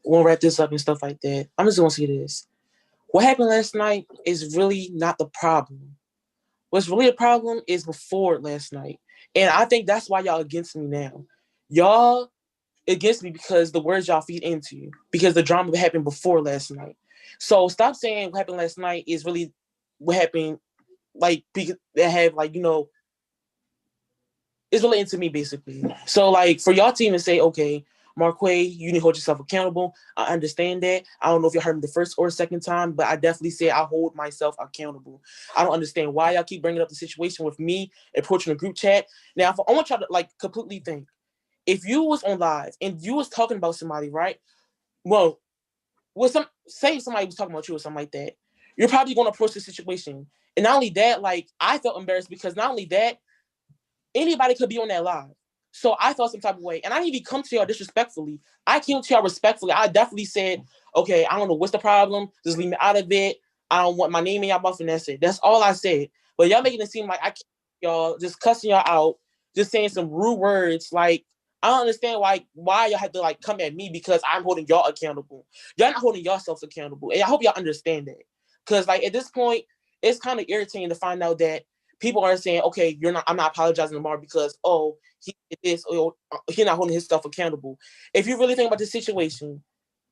gonna wrap this up and stuff like that, I'm just gonna say this. What happened last night is really not the problem. What's really a problem is before last night. And I think that's why y'all against me now. Y'all against me because the words y'all feed into you, because the drama happened before last night. So stop saying what happened last night is really what happened, like, because they have, like, it's relating to me basically. So like for y'all to even say, okay, Marquay, you need to hold yourself accountable. I understand that. I don't know if you heard me the first or second time, but I definitely said I hold myself accountable. I don't understand why y'all keep bringing up the situation with me approaching a group chat. Now, I want y'all to like completely think. If you was on live and you was talking about somebody, right? Well, say somebody was talking about you or something like that, you're probably going to approach the situation. And not only that, like I felt embarrassed because not only that, anybody could be on that live. So I felt some type of way. And I didn't even come to y'all disrespectfully. I came to y'all respectfully. I definitely said, okay, I don't know what's the problem. Just leave me out of it. I don't want my name in y'all mouth, and that's it. That's all I said. But y'all making it seem like I can't, y'all just cussing y'all out, just saying some rude words. Like, I don't understand why y'all have to like come at me because I'm holding y'all accountable. Y'all not holding yourselves accountable. And I hope y'all understand that. Because like at this point, it's kind of irritating to find out that people are saying, okay, I'm not apologizing to Mar because, oh, he did this, or he's not holding his stuff accountable. If you really think about the situation,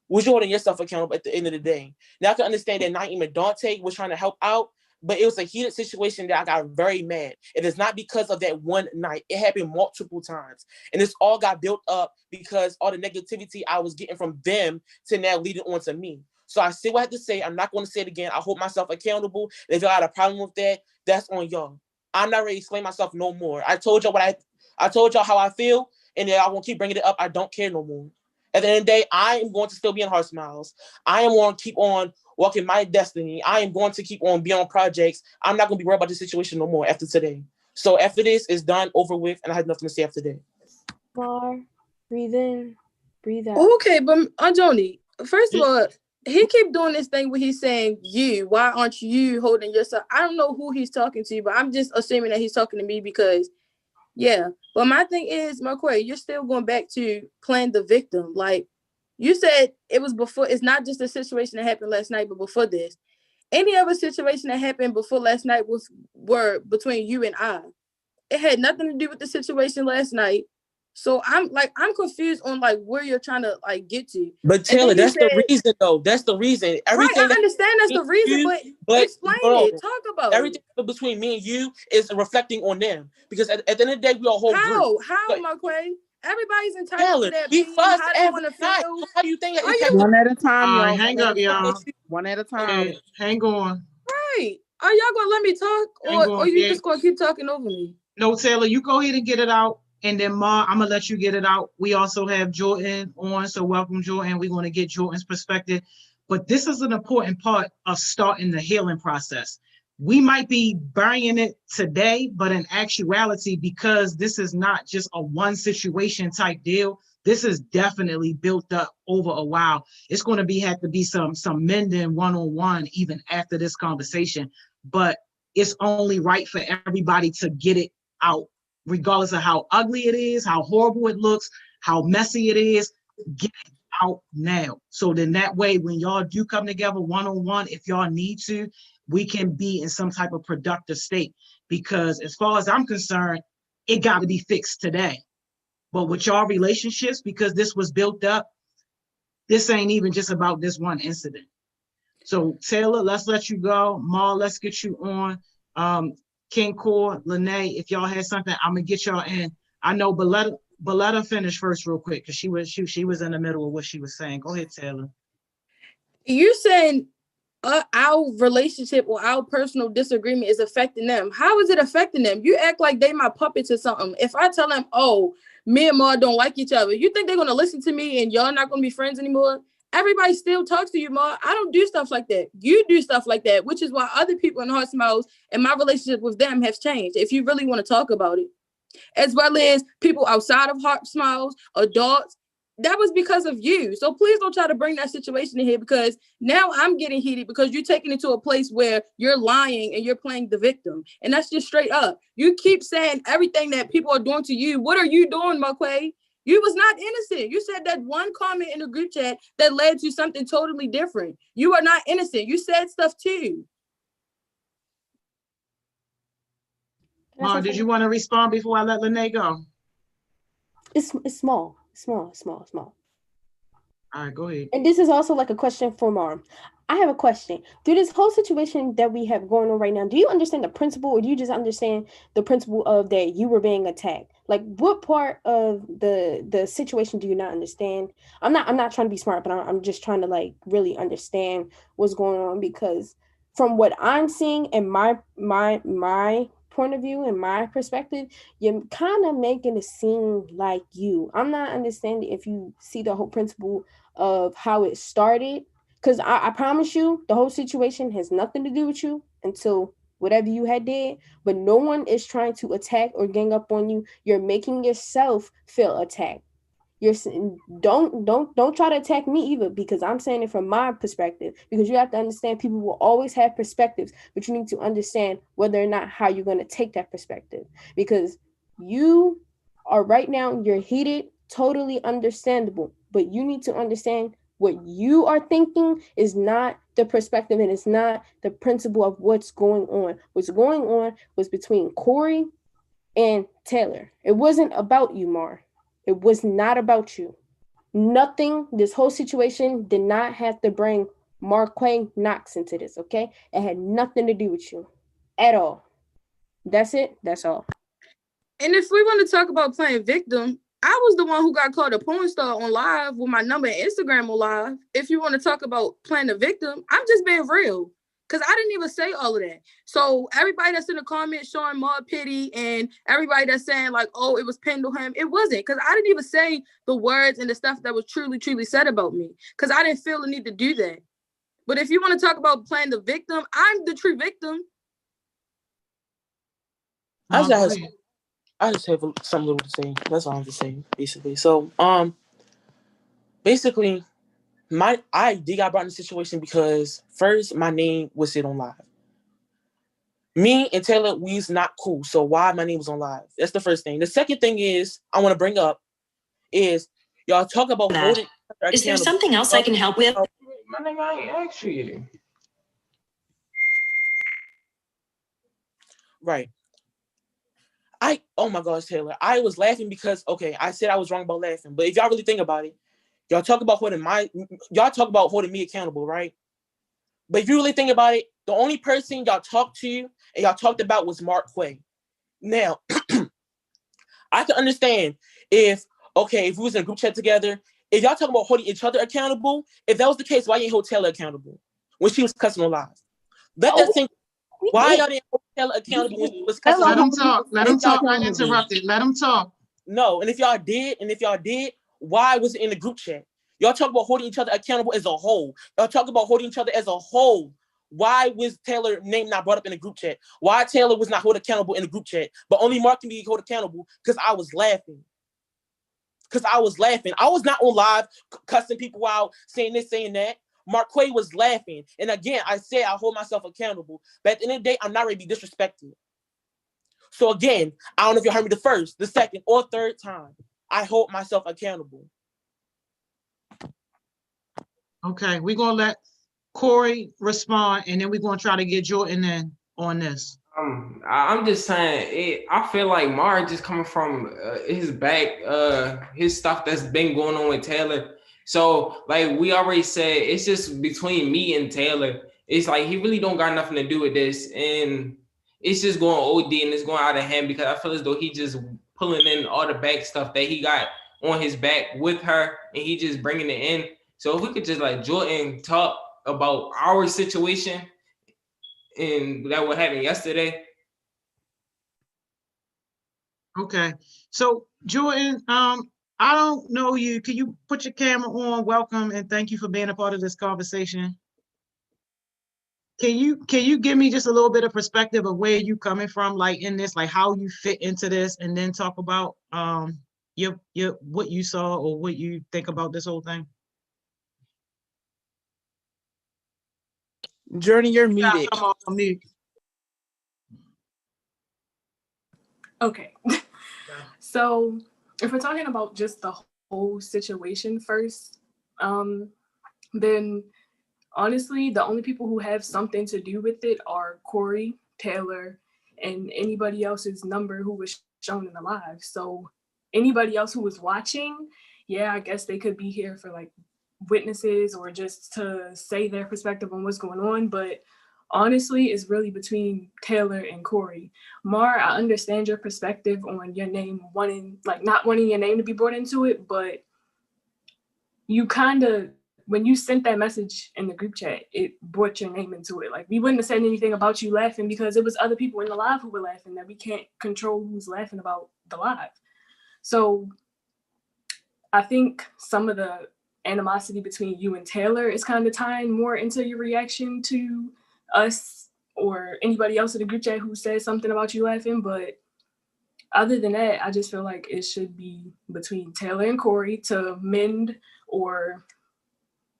was you holding yourself accountable at the end of the day? Now I can understand that Naeem and Dante was trying to help out, but it was a heated situation that I got very mad. It is not because of that one night. It happened multiple times. And this all got built up because all the negativity I was getting from them to now leading on to me. So I say what I have to say. I'm not going to say it again. I hold myself accountable. And if y'all had a problem with that, that's on y'all. I'm not ready to explain myself no more. I told y'all I told y'all how I feel, and then I won't keep bringing it up. I don't care no more. At the end of the day, I am going to still be in Heart Smiles. I am going to keep on walking my destiny. I am going to keep on being on projects. I'm not going to be worried about this situation no more after today. So after this is done, over with, and I have nothing to say after that. Mar, breathe in, breathe out. Okay, but Joni, first of all, he keep doing this thing where he's saying you. Why aren't you holding yourself? I don't know who he's talking to, but I'm just assuming that he's talking to me because, yeah. But my thing is, Marquay, you're still going back to playing the victim. Like you said, it was before. It's not just a situation that happened last night, but before this, any other situation that happened before last night were between you and I. It had nothing to do with the situation last night. So I'm confused on like where you're trying to like get to. But Taylor, that's the reason though. That's the reason. Everything right, I understand that's the reason, but explain it. Talk about everything between me and you is reflecting on them. Because at the end of the day, we are a whole group. How, Marquay? Everybody's entitled to their we opinion, fuss how they want to feel. How do you think one at a time, y'all? Hang up, y'all. One at a time. Hang on. Right. Are y'all gonna let me talk, or you just gonna keep talking over me? No, Taylor, you go ahead and get it out. And then Ma, I'm gonna let you get it out. We also have Jordan on, so welcome, Jordan. We're gonna get Jordan's perspective. But this is an important part of starting the healing process. We might be burying it today, but in actuality, because this is not just a one situation type deal, this is definitely built up over a while. It's going to have to be some mending one-on-one even after this conversation. But it's only right for everybody to get it out, regardless of how ugly it is, how horrible it looks, how messy it is. Get it out now. So then that way, when y'all do come together one-on-one, if y'all need to, we can be in some type of productive state. Because as far as I'm concerned, it got to be fixed today. But with y'all relationships, because this was built up, this ain't even just about this one incident. So Taylor, let's let you go. Ma, let's get you on. King Core, Lene, if y'all had something, I'm gonna get y'all in. I know, but let her finish first real quick, because she was in the middle of what she was saying. Go ahead, Taylor. You're saying our relationship or our personal disagreement is affecting them. How is it affecting them? You act like they my puppets or something. If I tell them, oh, me and Ma don't like each other, you think they're gonna listen to me and y'all not gonna be friends anymore? Everybody still talks to you, Ma. I don't do stuff like that. You do stuff like that, which is why other people in Heart Smiles and my relationship with them has changed, if you really want to talk about it. As well as people outside of Heart Smiles, adults, that was because of you. So please don't try to bring that situation in here, because now I'm getting heated because you're taking it to a place where you're lying and you're playing the victim. And that's just straight up. You keep saying everything that people are doing to you. What are you doing, Marquay? You was not innocent. You said that one comment in the group chat that led to something totally different. You are not innocent. You said stuff too. Mar, did you want to respond before I let Lene go? It's small. All right, go ahead. And this is also like a question for Mar. I have a question. Through this whole situation that we have going on right now, do you understand the principle, or do you just understand the principle of that you were being attacked? Like, what part of the situation do you not understand? I'm not trying to be smart, but I'm just trying to like really understand what's going on, because from what I'm seeing and my point of view and my perspective, you're kind of making it seem like you. I'm not understanding if you see the whole principle of how it started. Because I promise you, the whole situation has nothing to do with you until whatever you had did. But no one is trying to attack or gang up on you. You're making yourself feel attacked. You're don't try to attack me either, because I'm saying it from my perspective. Because you have to understand, people will always have perspectives, but you need to understand whether or not how you're going to take that perspective. Because you are right now, you're heated, totally understandable. But you need to understand what you are thinking is not the perspective, and it's not the principle of what's going on. What's going on was between Corey and Taylor. It wasn't about you, Mar. It was not about you. Nothing, this whole situation did not have to bring Marquay Knox into this, okay? It had nothing to do with you at all. That's it. That's all. And if we want to talk about playing victim, I was the one who got called a porn star on live with my number and Instagram on live. If you want to talk about playing the victim, I'm just being real. Because I didn't even say all of that. So everybody that's in the comments showing more pity, and everybody that's saying like, oh, it was pinned on him. It wasn't, because I didn't even say the words and the stuff that was truly, truly said about me. Because I didn't feel the need to do that. But if you want to talk about playing the victim, I'm the true victim. I just have something little to say. That's all I'm just saying, basically. So, basically, I did got brought in the situation because first my name was said on live. Me and Taylor, we's not cool. So why my name was on live? That's the first thing. The second thing is I want to bring up is y'all talk about holding. Is there something else I can help with? My nigga, I ain't asked you. Right. Oh my gosh, Taylor. I was laughing because I said I was wrong about laughing. But if y'all really think about it, y'all talk about holding me accountable, right? But if you really think about it, the only person y'all talked to and y'all talked about was Marquay. Now, I can understand if we was in a group chat together, if y'all talking about holding each other accountable, if that was the case, why you ain't hold Taylor accountable when she was cussing on live? That thing. Why y'all didn't hold Taylor accountable when she was cussing? Let him talk. Let him talk. Uninterrupted. Let him talk. No, and if y'all did, why was it in the group chat? Y'all talk about holding each other accountable as a whole. Y'all talk about holding each other as a whole. Why was Taylor's name not brought up in the group chat? Why Taylor was not held accountable in the group chat, but only Mark can be held accountable? Because I was laughing. I was not on live cussing people out, saying this, saying that. Marquay was laughing. And again, I said I hold myself accountable. But at the end of the day, I'm not ready to be disrespected. So again, I don't know if you heard me the first, the second, or third time. I hold myself accountable. Okay, we're going to let Corey respond, and then we're going to try to get Jordan in on this. I'm just saying, I feel like Mar just coming from his back, his stuff that's been going on with Taylor. So, like we already said, it's just between me and Taylor. It's like he really don't got nothing to do with this, and it's just going OD and it's going out of hand because I feel as though he just pulling in all the back stuff that he got on his back with her, and he just bringing it in. So if we could just like Jordan talk about our situation and that what happened yesterday. Okay, so Jordan, I don't know you. Can you put your camera on? Welcome and thank you for being a part of this conversation. Can you give me just a little bit of perspective of where you coming from, like in this, like how you fit into this, and then talk about your what you saw or what you think about this whole thing? Jordan, you're Stop, muted. come off mute. Okay. So if we're talking about just the whole situation first, then honestly, the only people who have something to do with it are Corey, Taylor, and anybody else's number who was shown in the live. So anybody else who was watching, yeah, I guess they could be here for like witnesses or just to say their perspective on what's going on. But honestly, it's really between Taylor and Corey. Mar, I understand your perspective on your name wanting, like not wanting your name to be brought into it, but you kind of, when you sent that message in the group chat, it brought your name into it. Like we wouldn't have said anything about you laughing because it was other people in the live who were laughing that we can't control who's laughing about the live. So I think some of the animosity between you and Taylor is kind of tying more into your reaction to us or anybody else in the group chat who said something about you laughing. But other than that, I just feel like it should be between Taylor and Corey to mend or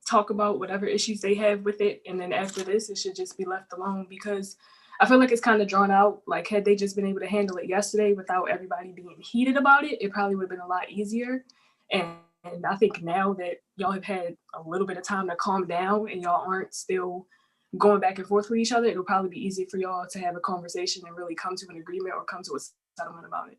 talk about whatever issues they have with it. And then after this, it should just be left alone because I feel like it's kind of drawn out. Like had they just been able to handle it yesterday without everybody being heated about it, it probably would have been a lot easier. And I think now that y'all have had a little bit of time to calm down and y'all aren't still going back and forth with each other, it'll probably be easy for y'all to have a conversation and really come to an agreement or come to a settlement about it.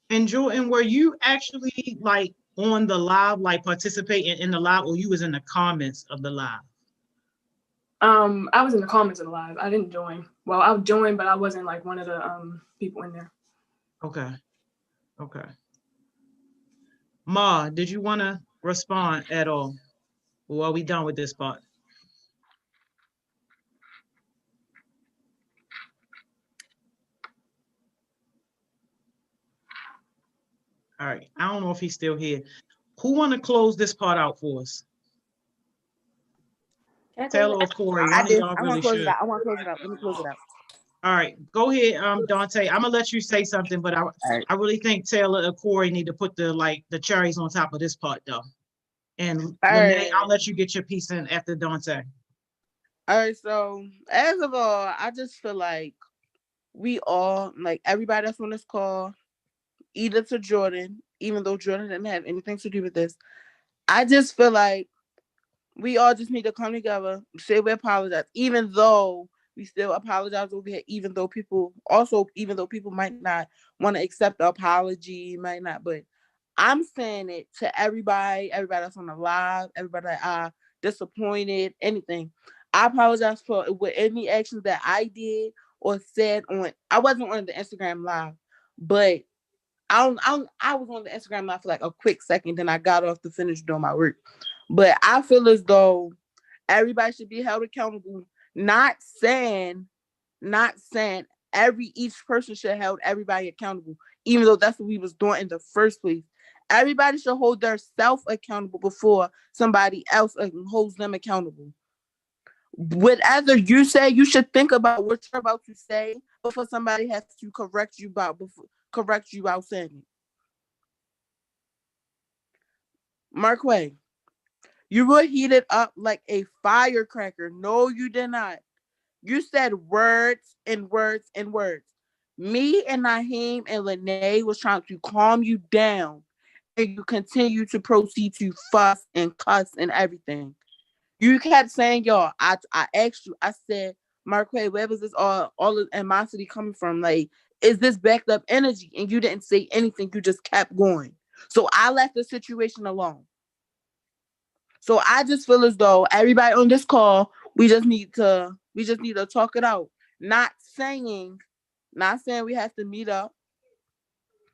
And Jordan, were you actually like on the live, like participating in the live, or you was in the comments of the live? I was in the comments of the live. I didn't join. Well, I joined, but I wasn't like one of the people in there. Okay. Okay. Ma, did you want to respond at all? Or are we done with this part? All right. I don't know if he's still here. Who want to close this part out for us? Taylor or Corey? I do. Y'all I want really to close should. it out. I want to close it out. Let me close it out. All right, go ahead, Dante. I'm gonna let you say something, but right. I really think Taylor or Corey need to put the cherries on top of this part though. And Lene, I'll let you get your piece in after Dante. All right, so as of all, I just feel like we all, like everybody that's on this call, either to Jordan, even though Jordan didn't have anything to do with this, I just feel like we all just need to come together, say we apologize, even though we still apologize over here, even though people might not want to accept the apology, might not, but I'm saying it to everybody that's on the live, everybody that disappointed, anything. I apologize for with any actions that I did or said I wasn't on the Instagram live, but I was on the Instagram live for like a quick second, then I got off to finish doing my work. But I feel as though everybody should be held accountable. Not saying each person should hold everybody accountable, even though that's what we was doing in the first place. Everybody should hold their self accountable before somebody else holds them accountable. Whatever you say, you should think about what you're about to say before somebody has to correct you about saying it. Marquay, you were heated up like a firecracker. No, you did not. You said words and words and words. Me and Naheem and Lene was trying to calm you down, and you continue to proceed to fuss and cuss and everything. You kept saying, y'all, I asked you, I said, Marquay, where was this all the animosity coming from? Like, is this backed up energy? And you didn't say anything. You just kept going. So I left the situation alone. So I just feel as though everybody on this call, we just need to talk it out. Not saying we have to meet up,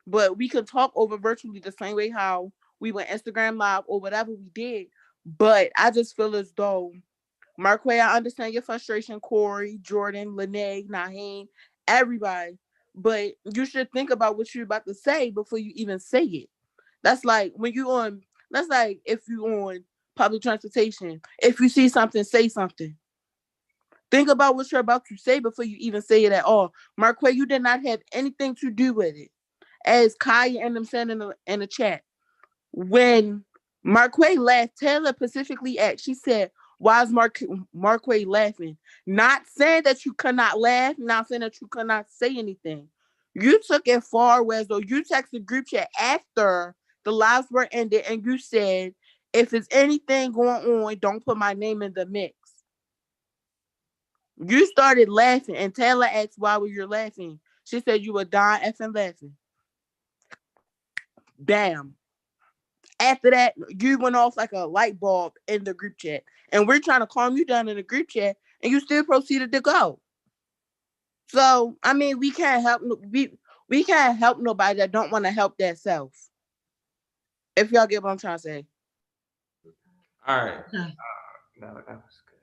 but we can talk over virtually the same way how we went Instagram Live or whatever we did. But I just feel as though, Marquay, I understand your frustration, Corey, Jordan, Lene, Naheem, everybody. But you should think about what you're about to say before you even say it. That's like if you're on public transportation. If you see something, say something. Think about what you're about to say before you even say it at all. Marquay, you did not have anything to do with it. as Kaya and them said in the chat. When Marquay laughed, Taylor specifically asked, she said, why is Marquay laughing? Not saying that you cannot laugh, not saying that you cannot say anything. You took it far, whereas though you texted group chat after the lives were ended and you said, if there's anything going on, don't put my name in the mix. You started laughing and Taylor asked, why were you laughing? She said you were dying effing laughing. Damn. After that, you went off like a light bulb in the group chat. And we're trying to calm you down in the group chat and you still proceeded to go. So, I mean, we can't help nobody that don't want to help themselves. If y'all get what I'm trying to say. All right. Okay. That was good.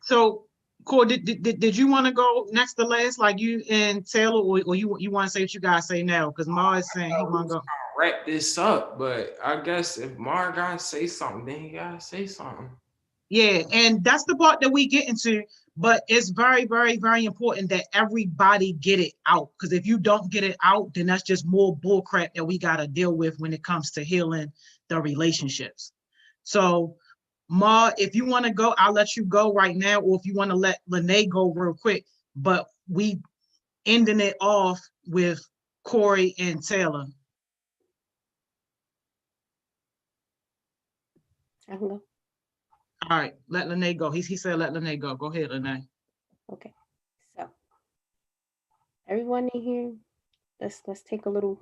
So, Corey, did you want to go next to last, like you and Taylor, or you want to say what you guys say now? Because Ma is saying he want to go. Wrap this up, but I guess if Mar gotta say something, then he gotta say something. Yeah, and that's the part that we get into, but it's very, very, very important that everybody get it out. Because if you don't get it out, then that's just more bullcrap that we gotta deal with when it comes to healing the relationships. So, Ma, if you want to go, I'll let you go right now, or if you want to let Lene go real quick. But we ending it off with Corey and Taylor. I can go. All right, let Lene go. He said let Lene go. Go ahead, Lene. Okay. So everyone in here, let's take a little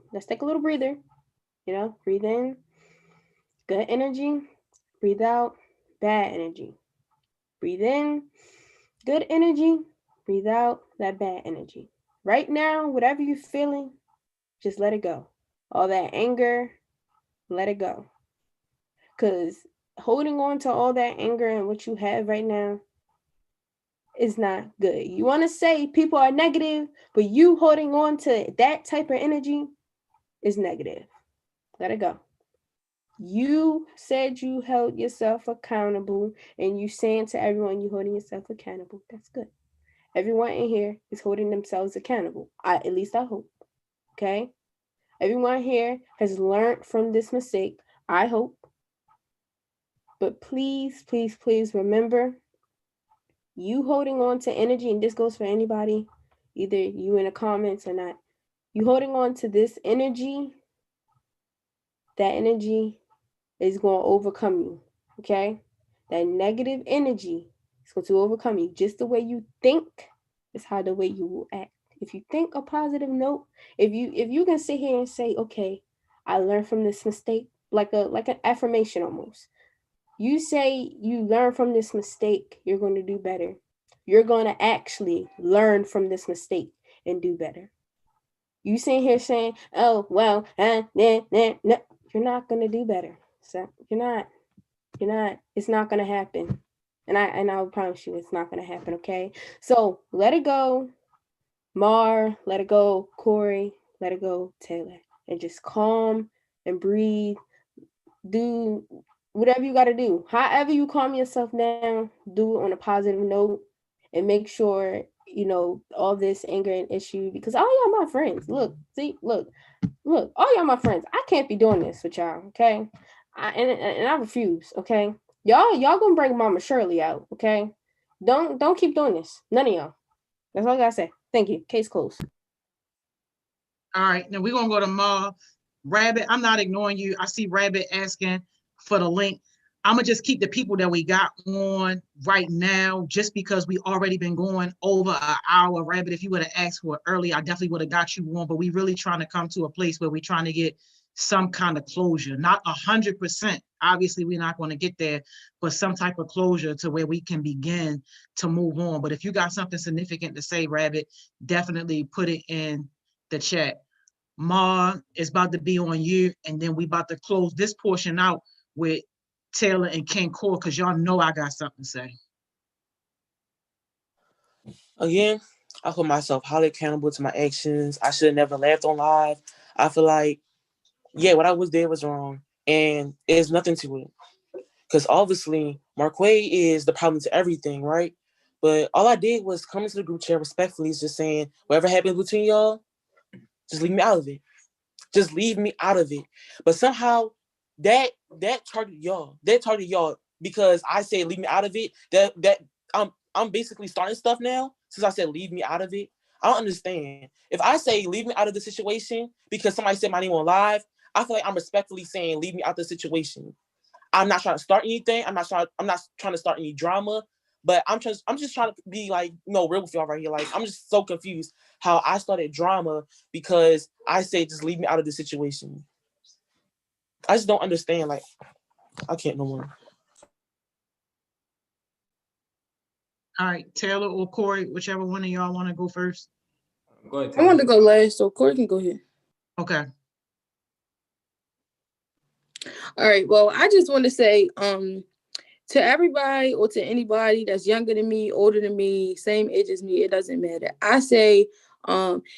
breather. You know, breathe in, good energy, breathe out, bad energy. Breathe in, good energy, breathe out that bad energy. Right now, whatever you're feeling, just let it go. All that anger, let it go. Because holding on to all that anger and what you have right now is not good. You want to say people are negative, but you holding on to that type of energy is negative. Let it go. You said you held yourself accountable, and you saying to everyone you holding yourself accountable. That's good. Everyone in here is holding themselves accountable. At least I hope. Okay? Everyone here has learned from this mistake. I hope. But please, please, please remember, you holding on to energy, and this goes for anybody, either you in the comments or not, you holding on to this energy, that energy is going to overcome you, okay? That negative energy is going to overcome you. Just the way you think is how the way you will act. If you think a positive note, if you can sit here and say, okay, I learned from this mistake, like an affirmation almost. You say you learn from this mistake, you're going to do better. You're going to actually learn from this mistake and do better. You sitting here saying, oh, well, no, you're not going to do better. So you're not, it's not going to happen. And I promise you, it's not going to happen. Okay. So let it go. Mar, let it go. Corey, let it go. Taylor, and just calm and breathe. Do whatever you got to do. However you calm yourself down, do it on a positive note and make sure, you know, all this anger and issue, because all y'all my friends. Look, all y'all my friends. I can't be doing this with y'all, okay? And I refuse, okay? Y'all gonna bring Mama Shirley out, okay? Don't keep doing this. None of y'all. That's all I gotta say. Thank you. Case closed. All right, now we're gonna go to Ma. Rabbit, I'm not ignoring you. I see Rabbit asking for the link. I'm gonna just keep the people that we got on right now, just because we already been going over an hour. Rabbit, if you would have asked for it early, I definitely would have got you on, but we really trying to come to a place where we're trying to get some kind of closure, not 100%. Obviously, we're not going to get there, but some type of closure to where we can begin to move on. But if you got something significant to say, Rabbit, definitely put it in the chat. Ma is about to be on you, and then we about to close this portion out with Taylor and King Core, because y'all know I got something to say. Again, I hold myself highly accountable to my actions. I should have never laughed on live. I feel like, yeah, what I was there was wrong, and there's nothing to it. Because obviously, Marquay is the problem to everything, right? But all I did was come into the group chat respectfully, just saying, whatever happens between y'all, just leave me out of it. just leave me out of it. But somehow that target y'all. That target y'all because I say leave me out of it. That I'm basically starting stuff now since I said leave me out of it. I don't understand. If I say leave me out of the situation because somebody said my name on live, I feel like I'm respectfully saying leave me out the situation. I'm not trying to start anything. I'm not trying to start any drama. But I'm just trying to be like, real with y'all right here. Like, I'm just so confused how I started drama because I say just leave me out of the situation. I just don't understand. Like, I can't no more. All right, Taylor or Corey, whichever one of y'all want to go first. Go ahead, I Taylor. want to go last, so Corey can go ahead. Okay. All right. Well, I just want to say, to everybody or to anybody that's younger than me, older than me, same age as me, it doesn't matter. I say,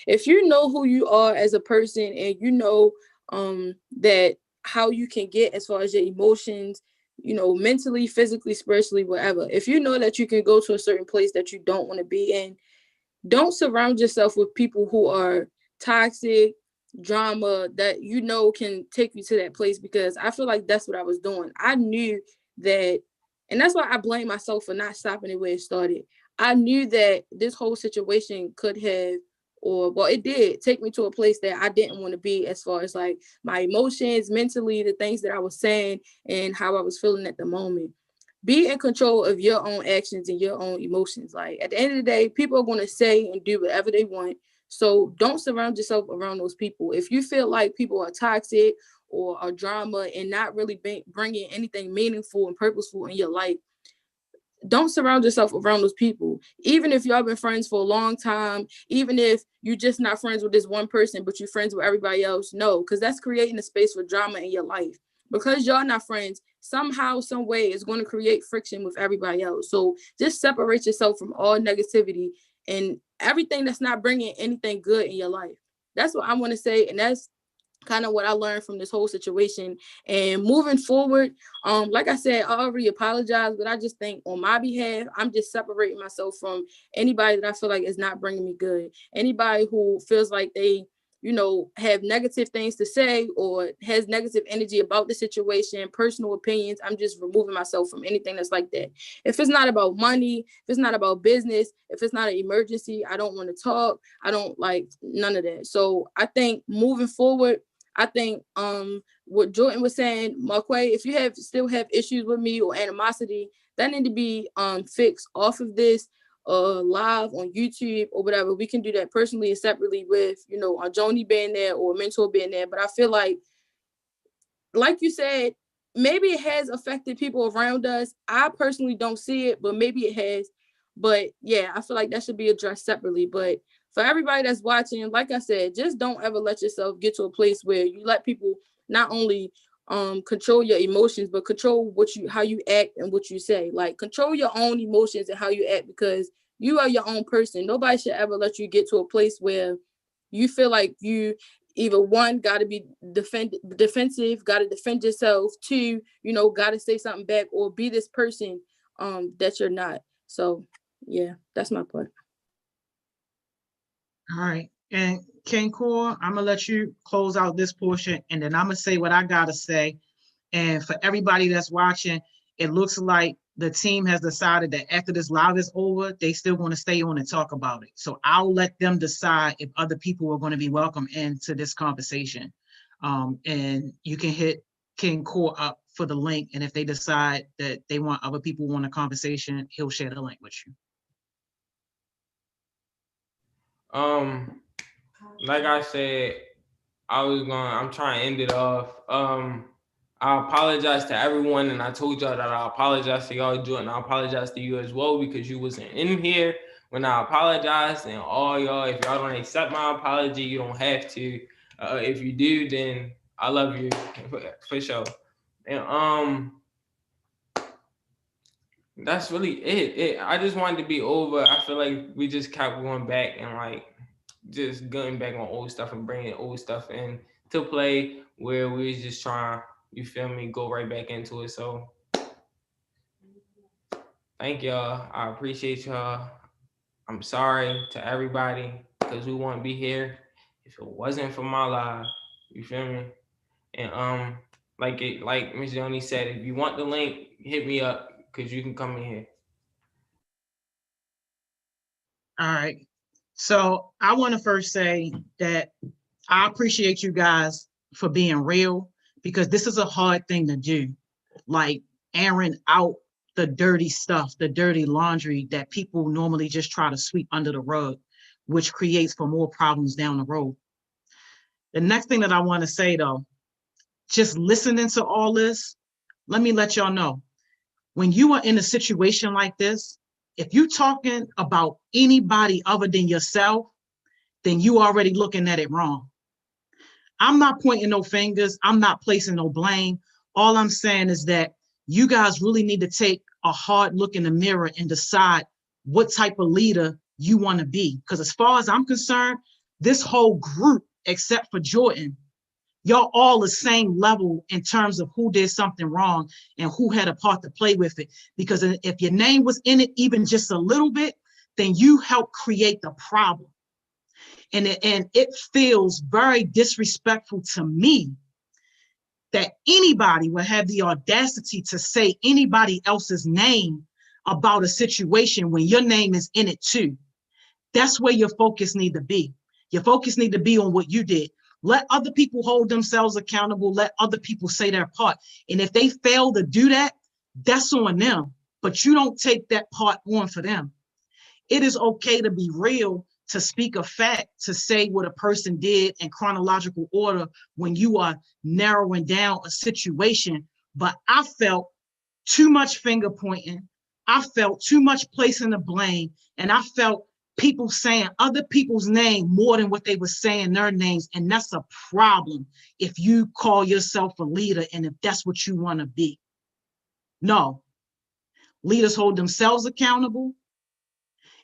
if you know who you are as a person and you know that how you can get as far as your emotions, mentally, physically, spiritually, whatever. If you know that you can go to a certain place that you don't want to be in, don't surround yourself with people who are toxic, drama, that can take you to that place, because I feel like that's what I was doing. I knew that, and that's why I blame myself for not stopping it where it started. I knew that this whole situation could have, it did take me to a place that I didn't want to be, as far as like my emotions, mentally, the things that I was saying and how I was feeling at the moment. Be in control of your own actions and your own emotions. Like, at the end of the day, people are going to say and do whatever they want. So don't surround yourself around those people. If you feel like people are toxic or are drama and not really bringing anything meaningful and purposeful in your life, don't surround yourself around those people. Even if y'all been friends for a long time, even if you're just not friends with this one person, but you're friends with everybody else, no, because that's creating a space for drama in your life. Because y'all not friends, somehow, some way, it's going to create friction with everybody else. So just separate yourself from all negativity and everything that's not bringing anything good in your life. That's what I want to say, and that's kind of what I learned from this whole situation. And moving forward, like I said, I already apologized, but I just think on my behalf, I'm just separating myself from anybody that I feel like is not bringing me good. Anybody who feels like they, have negative things to say or has negative energy about the situation, personal opinions, I'm just removing myself from anything that's like that. If it's not about money, if it's not about business, if it's not an emergency, I don't want to talk. I don't like none of that. So I think moving forward, I think what Jordan was saying, Marquay, if you still have issues with me or animosity, that need to be fixed off of this live on YouTube or whatever. We can do that personally and separately with, our Joni being there or a mentor being there. But I feel like you said, maybe it has affected people around us. I personally don't see it, but maybe it has. But yeah, I feel like that should be addressed separately. But for everybody that's watching, like I said, just don't ever let yourself get to a place where you let people not only control your emotions, but control how you act and what you say. Like, control your own emotions and how you act, because you are your own person. Nobody should ever let you get to a place where you feel like you either one, got to be defensive, got to defend yourself. Two, got to say something back or be this person that you're not. So yeah, that's my point. All right. And King Core, I'm going to let you close out this portion, and then I'm going to say what I got to say. And for everybody that's watching, it looks like the team has decided that after this live is over, they still want to stay on and talk about it. So I'll let them decide if other people are going to be welcome into this conversation. And you can hit King Core up for the link. And if they decide that they want other people on the conversation, he'll share the link with you. Like I said, I'm trying to end it off. I apologize to everyone, and I told y'all that I apologize to y'all, Jordan. I apologize to you as well, because you wasn't in here when I apologized. And all y'all, if y'all don't accept my apology, you don't have to. If you do, then I love you for sure. And that's really it. I just wanted to be over. I feel like we just kept going back and like just going back on old stuff and bringing old stuff in to play, where we was just trying, you feel me, go right back into it. So thank y'all. I appreciate y'all. I'm sorry to everybody, because we wouldn't be here if it wasn't for my live. You feel me? And like Ms. Yoni said, if you want the link, hit me up because you can come in here. All right. So I want to first say that I appreciate you guys for being real, because this is a hard thing to do. Like airing out the dirty stuff, the dirty laundry that people normally just try to sweep under the rug, which creates for more problems down the road. The next thing that I want to say though, just listening to all this, let me let y'all know, when you are in a situation like this, if you're talking about anybody other than yourself, then you already looking at it wrong. I'm not pointing no fingers. I'm not placing no blame. All I'm saying is that you guys really need to take a hard look in the mirror and decide what type of leader you want to be. Because as far as I'm concerned, this whole group, except for Jordan, y'all all the same level in terms of who did something wrong and who had a part to play with it. Because if your name was in it even just a little bit, then you helped create the problem. And it feels very disrespectful to me that anybody would have the audacity to say anybody else's name about a situation when your name is in it too. That's where your focus need to be. Your focus need to be on what you did. Let other people hold themselves accountable. Let other people say their part. And if they fail to do that, that's on them. But you don't take that part on for them. It is okay to be real, to speak a fact, to say what a person did in chronological order when you are narrowing down a situation. But I felt too much finger pointing. I felt too much placing the blame. And I felt people saying other people's name more than what they were saying their names. And that's a problem if you call yourself a leader and if that's what you want to be. No, leaders hold themselves accountable.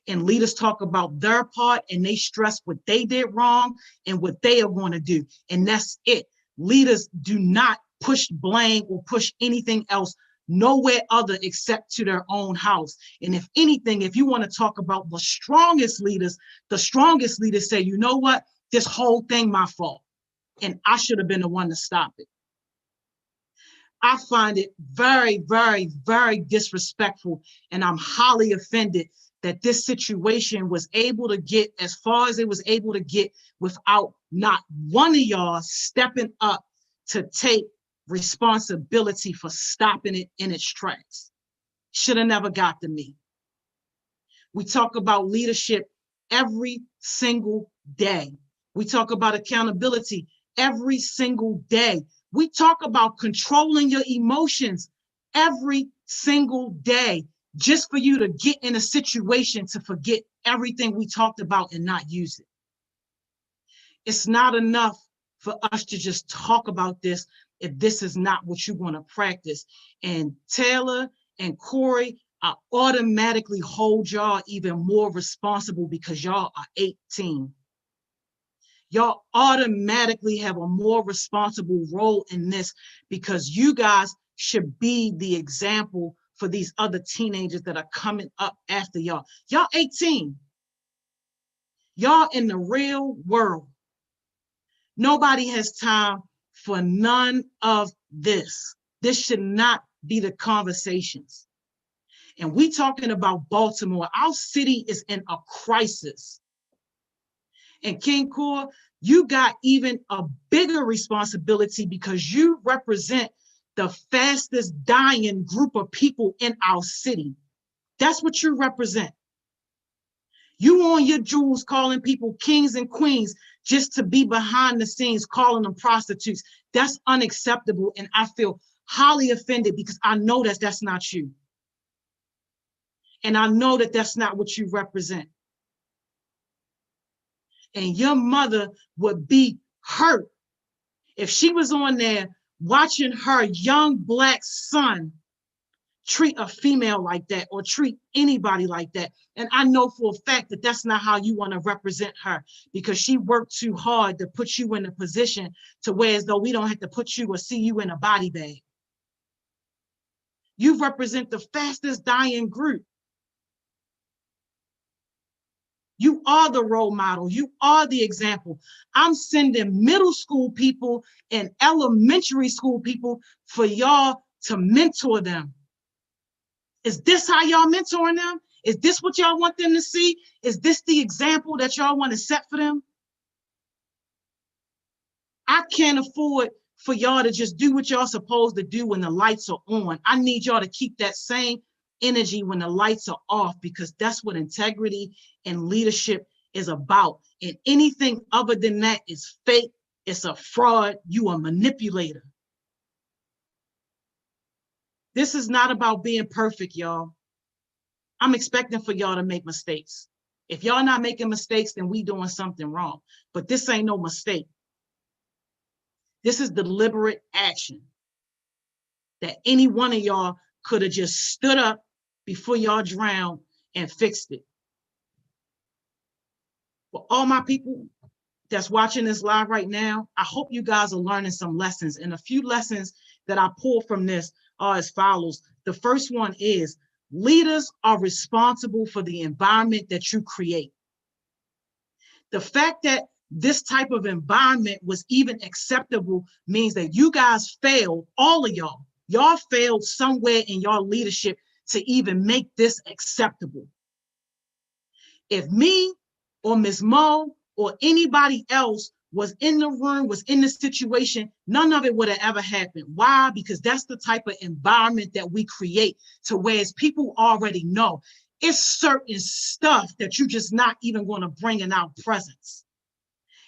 And leaders talk about their part and they stress what they did wrong and what they are going to do. And that's it. Leaders do not push blame or push anything else nowhere other except to their own house. And if anything, if you want to talk about the strongest leaders say, you know what, this whole thing my fault. And I should have been the one to stop it. I find it very, very, very disrespectful. And I'm highly offended that this situation was able to get as far as it was able to get without not one of y'all stepping up to take responsibility for stopping it in its tracks. Should have never got to me. We talk about leadership every single day. We talk about accountability every single day. We talk about controlling your emotions every single day, just for you to get in a situation to forget everything we talked about and not use it. It's not enough for us to just talk about this if this is not what you want to practice. And Taylor and Corey, I automatically hold y'all even more responsible because y'all are 18. Y'all automatically have a more responsible role in this because you guys should be the example for these other teenagers that are coming up after y'all. Y'all 18. Y'all in the real world. Nobody has time for none of this. This should not be the conversations. And we talking about Baltimore. Our city is in a crisis. And King Core, you got even a bigger responsibility because you represent the fastest dying group of people in our city. That's what you represent. You on your jewels calling people kings and queens just to be behind the scenes calling them prostitutes. That's unacceptable. And I feel highly offended because I know that that's not you. And I know that that's not what you represent. And your mother would be hurt if she was on there watching her young Black son treat a female like that or treat anybody like that. And I know for a fact that that's not how you want to represent her because she worked too hard to put you in a position to where as though we don't have to put you or see you in a body bag. You represent the fastest dying group. You are the role model. You are the example. I'm sending middle school people and elementary school people for y'all to mentor them. Is this how y'all mentoring them? Is this what y'all want them to see? Is this the example that y'all want to set for them? I can't afford for y'all to just do what y'all supposed to do when the lights are on. I need y'all to keep that same energy when the lights are off, because that's what integrity and leadership is about. And anything other than that is fake. It's a fraud. You a manipulator. This is not about being perfect, y'all. I'm expecting for y'all to make mistakes. If y'all not making mistakes, then we doing something wrong. But this ain't no mistake. This is deliberate action that any one of y'all could have just stood up before y'all drowned and fixed it. For all my people that's watching this live right now, I hope you guys are learning some lessons. And a few lessons that I pull from this are as follows. The first one is leaders are responsible for the environment that you create. The fact that this type of environment was even acceptable means that you guys failed, all of y'all. Y'all failed somewhere in your leadership to even make this acceptable. If me or Ms. Mo or anybody else was in the room, was in the situation, none of it would have ever happened. Why? Because that's the type of environment that we create, to whereas people already know it's certain stuff that you're just not even going to bring in our presence.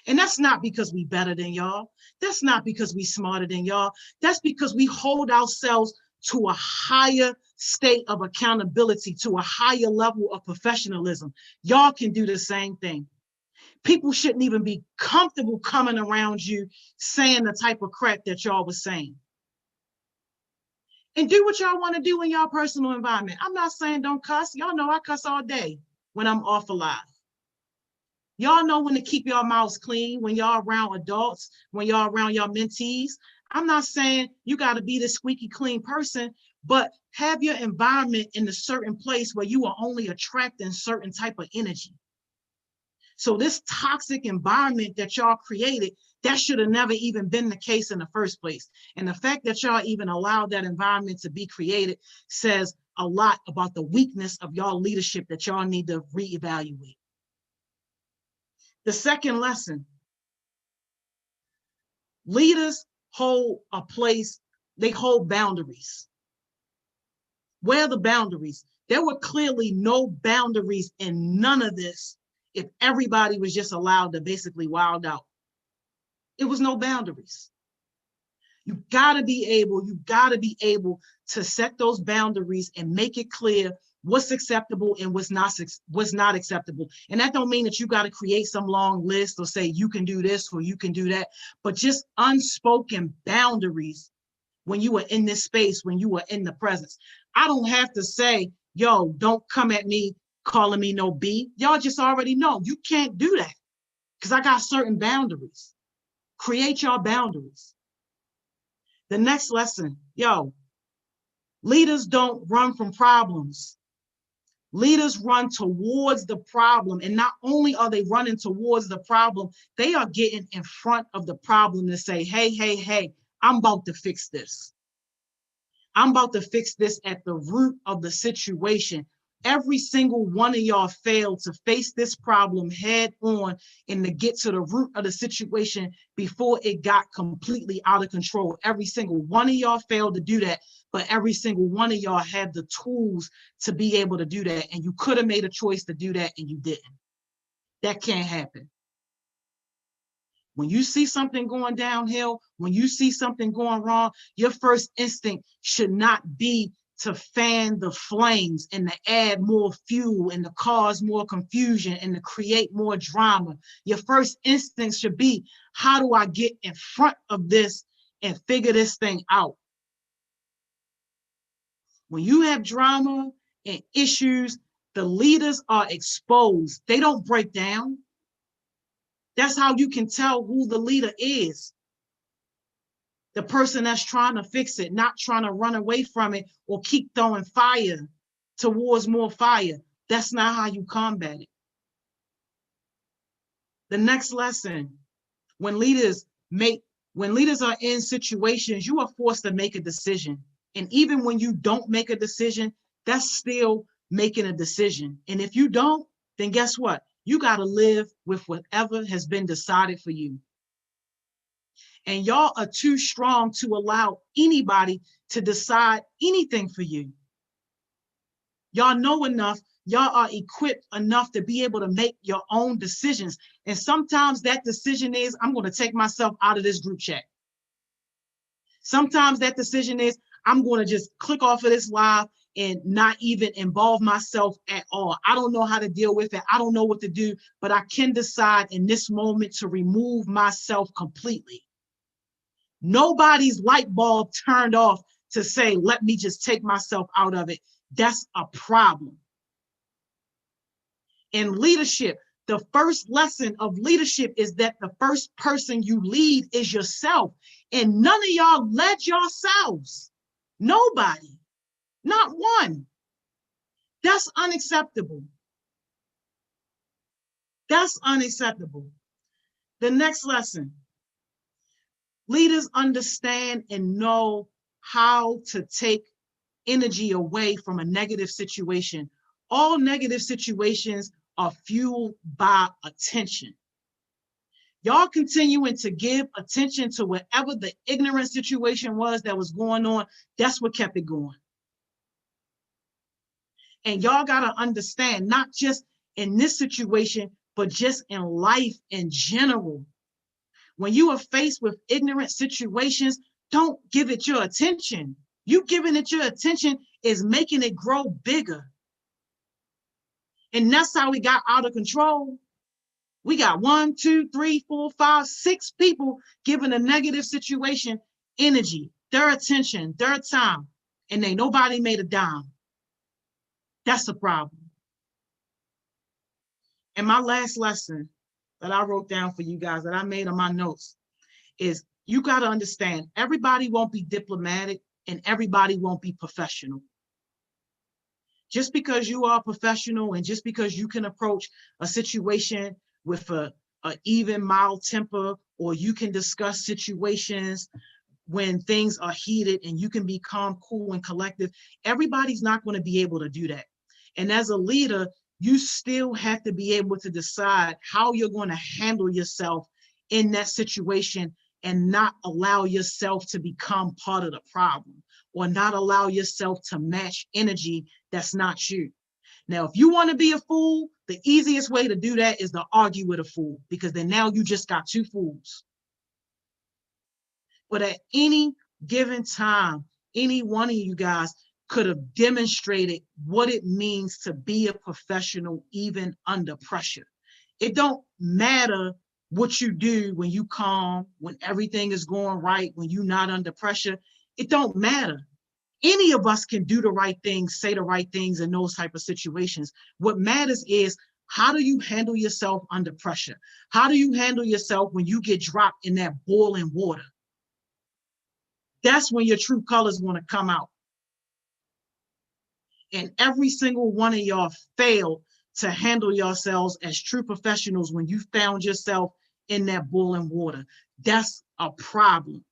And that's not because we better than y'all. That's not because we smarter than y'all. That's because we hold ourselves to a higher state of accountability, to a higher level of professionalism. Y'all can do the same thing. People shouldn't even be comfortable coming around you saying the type of crap that y'all was saying. And do what y'all want to do in y'all personal environment. I'm not saying don't cuss. Y'all know I cuss all day when I'm off alive. Y'all know when to keep your mouths clean when y'all around adults, when y'all around your mentees. I'm not saying you got to be this squeaky clean person, but have your environment in a certain place where you are only attracting certain type of energy. So this toxic environment that y'all created, that should have never even been the case in the first place. And the fact that y'all even allowed that environment to be created says a lot about the weakness of y'all leadership that y'all need to reevaluate. The second lesson, leaders hold a place, they hold boundaries. Where are the boundaries? There were clearly no boundaries in none of this if everybody was just allowed to basically wild out. It was no boundaries. You gotta be able to set those boundaries and make it clear what's acceptable and what's not acceptable. And that don't mean that you got to create some long list or say you can do this or you can do that, but just unspoken boundaries when you are in this space, when you are in the presence. I don't have to say, yo, don't come at me calling me no B. Y'all just already know you can't do that because I got certain boundaries. Create your boundaries. The next lesson, yo, leaders don't run from problems. Leaders run towards the problem. And not only are they running towards the problem, they are getting in front of the problem to say, hey, I'm about to fix this. I'm about to fix this at the root of the situation. Every single one of y'all failed to face this problem head on and to get to the root of the situation before it got completely out of control. Every single one of y'all failed to do that, but every single one of y'all had the tools to be able to do that. And you could have made a choice to do that and you didn't. That can't happen. When you see something going downhill, when you see something going wrong, your first instinct should not be to fan the flames and to add more fuel and to cause more confusion and to create more drama. Your first instinct should be, how do I get in front of this and figure this thing out? When you have drama and issues, the leaders are exposed. They don't break down. That's how you can tell who the leader is. The person that's trying to fix it, not trying to run away from it or keep throwing fire towards more fire. That's not how you combat it. The next lesson, when leaders are in situations, you are forced to make a decision. And even when you don't make a decision, that's still making a decision. And if you don't, then guess what? You got to live with whatever has been decided for you. And y'all are too strong to allow anybody to decide anything for you. Y'all know enough. Y'all are equipped enough to be able to make your own decisions. And sometimes that decision is, I'm going to take myself out of this group chat. Sometimes that decision is, I'm going to just click off of this live and not even involve myself at all. I don't know how to deal with it. I don't know what to do, but I can decide in this moment to remove myself completely. Nobody's light bulb turned off to say, let me just take myself out of it. That's a problem. In leadership, the first lesson of leadership is that the first person you lead is yourself. And none of y'all led yourselves. Nobody, not one. That's unacceptable. That's unacceptable. The next lesson, leaders understand and know how to take energy away from a negative situation. All negative situations are fueled by attention. Y'all continuing to give attention to whatever the ignorant situation was that was going on, that's what kept it going. And y'all got to understand, not just in this situation, but just in life in general. When you are faced with ignorant situations, don't give it your attention. You giving it your attention is making it grow bigger. And that's how we got out of control. We got 1, 2, 3, 4, 5, 6 people giving a negative situation energy, their attention, their time, and ain't nobody made a dime. That's a problem. And my last lesson that I wrote down for you guys, that I made on my notes, is you got to understand, everybody won't be diplomatic and everybody won't be professional. Just because you are a professional and just because you can approach a situation with a even mild temper, or you can discuss situations when things are heated and you can be calm, cool, and collective, everybody's not going to be able to do that. And as a leader, you still have to be able to decide how you're going to handle yourself in that situation and not allow yourself to become part of the problem, or not allow yourself to match energy that's not you. Now, if you want to be a fool, the easiest way to do that is to argue with a fool, because then now you just got 2 fools. But at any given time, any one of you guys could have demonstrated what it means to be a professional, even under pressure. It don't matter what you do when you calm, when everything is going right, when you're not under pressure. It don't matter. Any of us can do the right things, say the right things in those type of situations. What matters is, how do you handle yourself under pressure? How do you handle yourself when you get dropped in that boiling water? That's when your true colors want to come out. And every single one of y'all failed to handle yourselves as true professionals when you found yourself in that boiling water. That's a problem.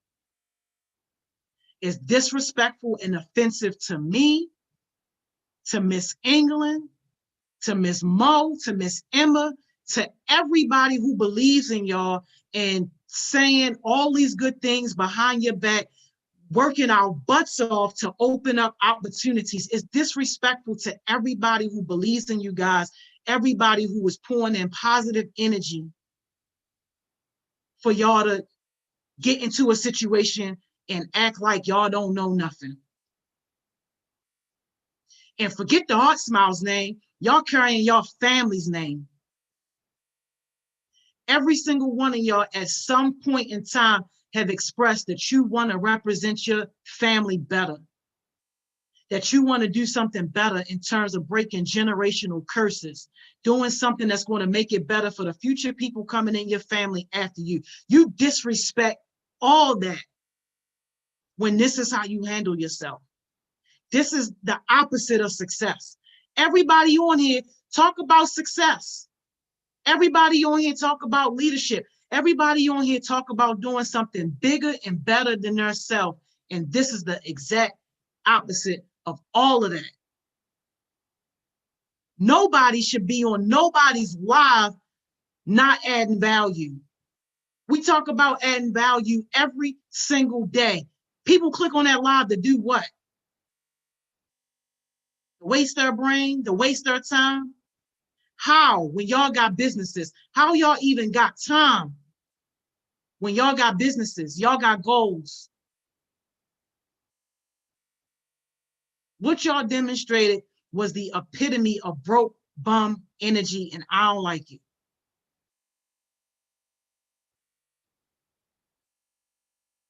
It's disrespectful and offensive to me, to Miss England, to Miss Mo, to Miss Emma, to everybody who believes in y'all and saying all these good things behind your back, working our butts off to open up opportunities. It's disrespectful to everybody who believes in you guys, everybody who is pouring in positive energy for y'all to get into a situation and act like y'all don't know nothing. And forget the Heart Smiles name, y'all carrying y'all family's name. Every single one of y'all at some point in time have expressed that you want to represent your family better, that you want to do something better in terms of breaking generational curses, doing something that's going to make it better for the future people coming in your family after you. You disrespect all that when this is how you handle yourself. This is the opposite of success. Everybody on here talk about success. Everybody on here talk about leadership. Everybody on here talk about doing something bigger and better than themselves. And this is the exact opposite of all of that. Nobody should be on nobody's live not adding value. We talk about adding value every single day. People click on that live to do what? To waste their brain, to waste their time. How? When y'all got businesses, how y'all even got time? When y'all got businesses, y'all got goals. What y'all demonstrated was the epitome of broke bum energy, and I don't like it.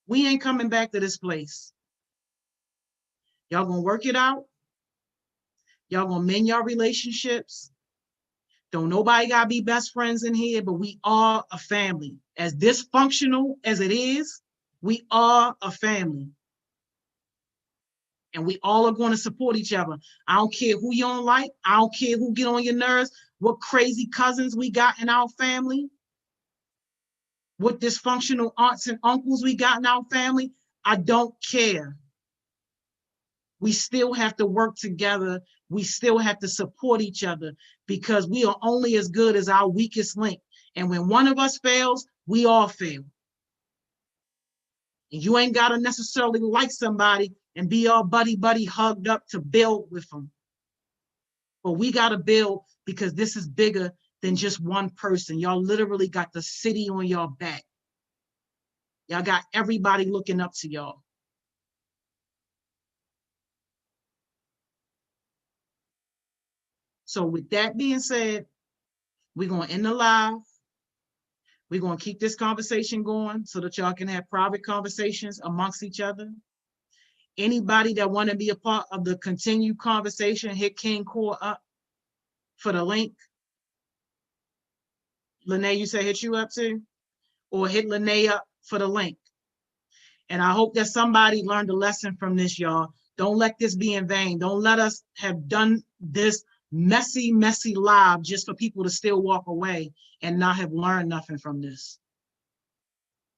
We ain't coming back to this place. Y'all gonna work it out. Y'all gonna mend your relationships. Don't nobody gotta be best friends in here, but we are a family. As dysfunctional as it is, we are a family. And we all are going to support each other. I don't care who you don't like. I don't care who get on your nerves, what crazy cousins we got in our family, what dysfunctional aunts and uncles we got in our family. I don't care. We still have to work together. We still have to support each other because we are only as good as our weakest link. And when one of us fails, we all fail. And you ain't got to necessarily like somebody and be all buddy hugged up to build with them. But we got to build because this is bigger than just one person. Y'all literally got the city on your back. Y'all got everybody looking up to y'all. So with that being said, we're going to end the live. We're going to keep this conversation going so that y'all can have private conversations amongst each other. Anybody that want to be a part of the continued conversation, hit King Core up for the link. Lene, you say hit you up too? Or hit Lene up for the link. And I hope that somebody learned a lesson from this, y'all. Don't let this be in vain. Don't let us have done this messy live just for people to still walk away and not have learned nothing from this.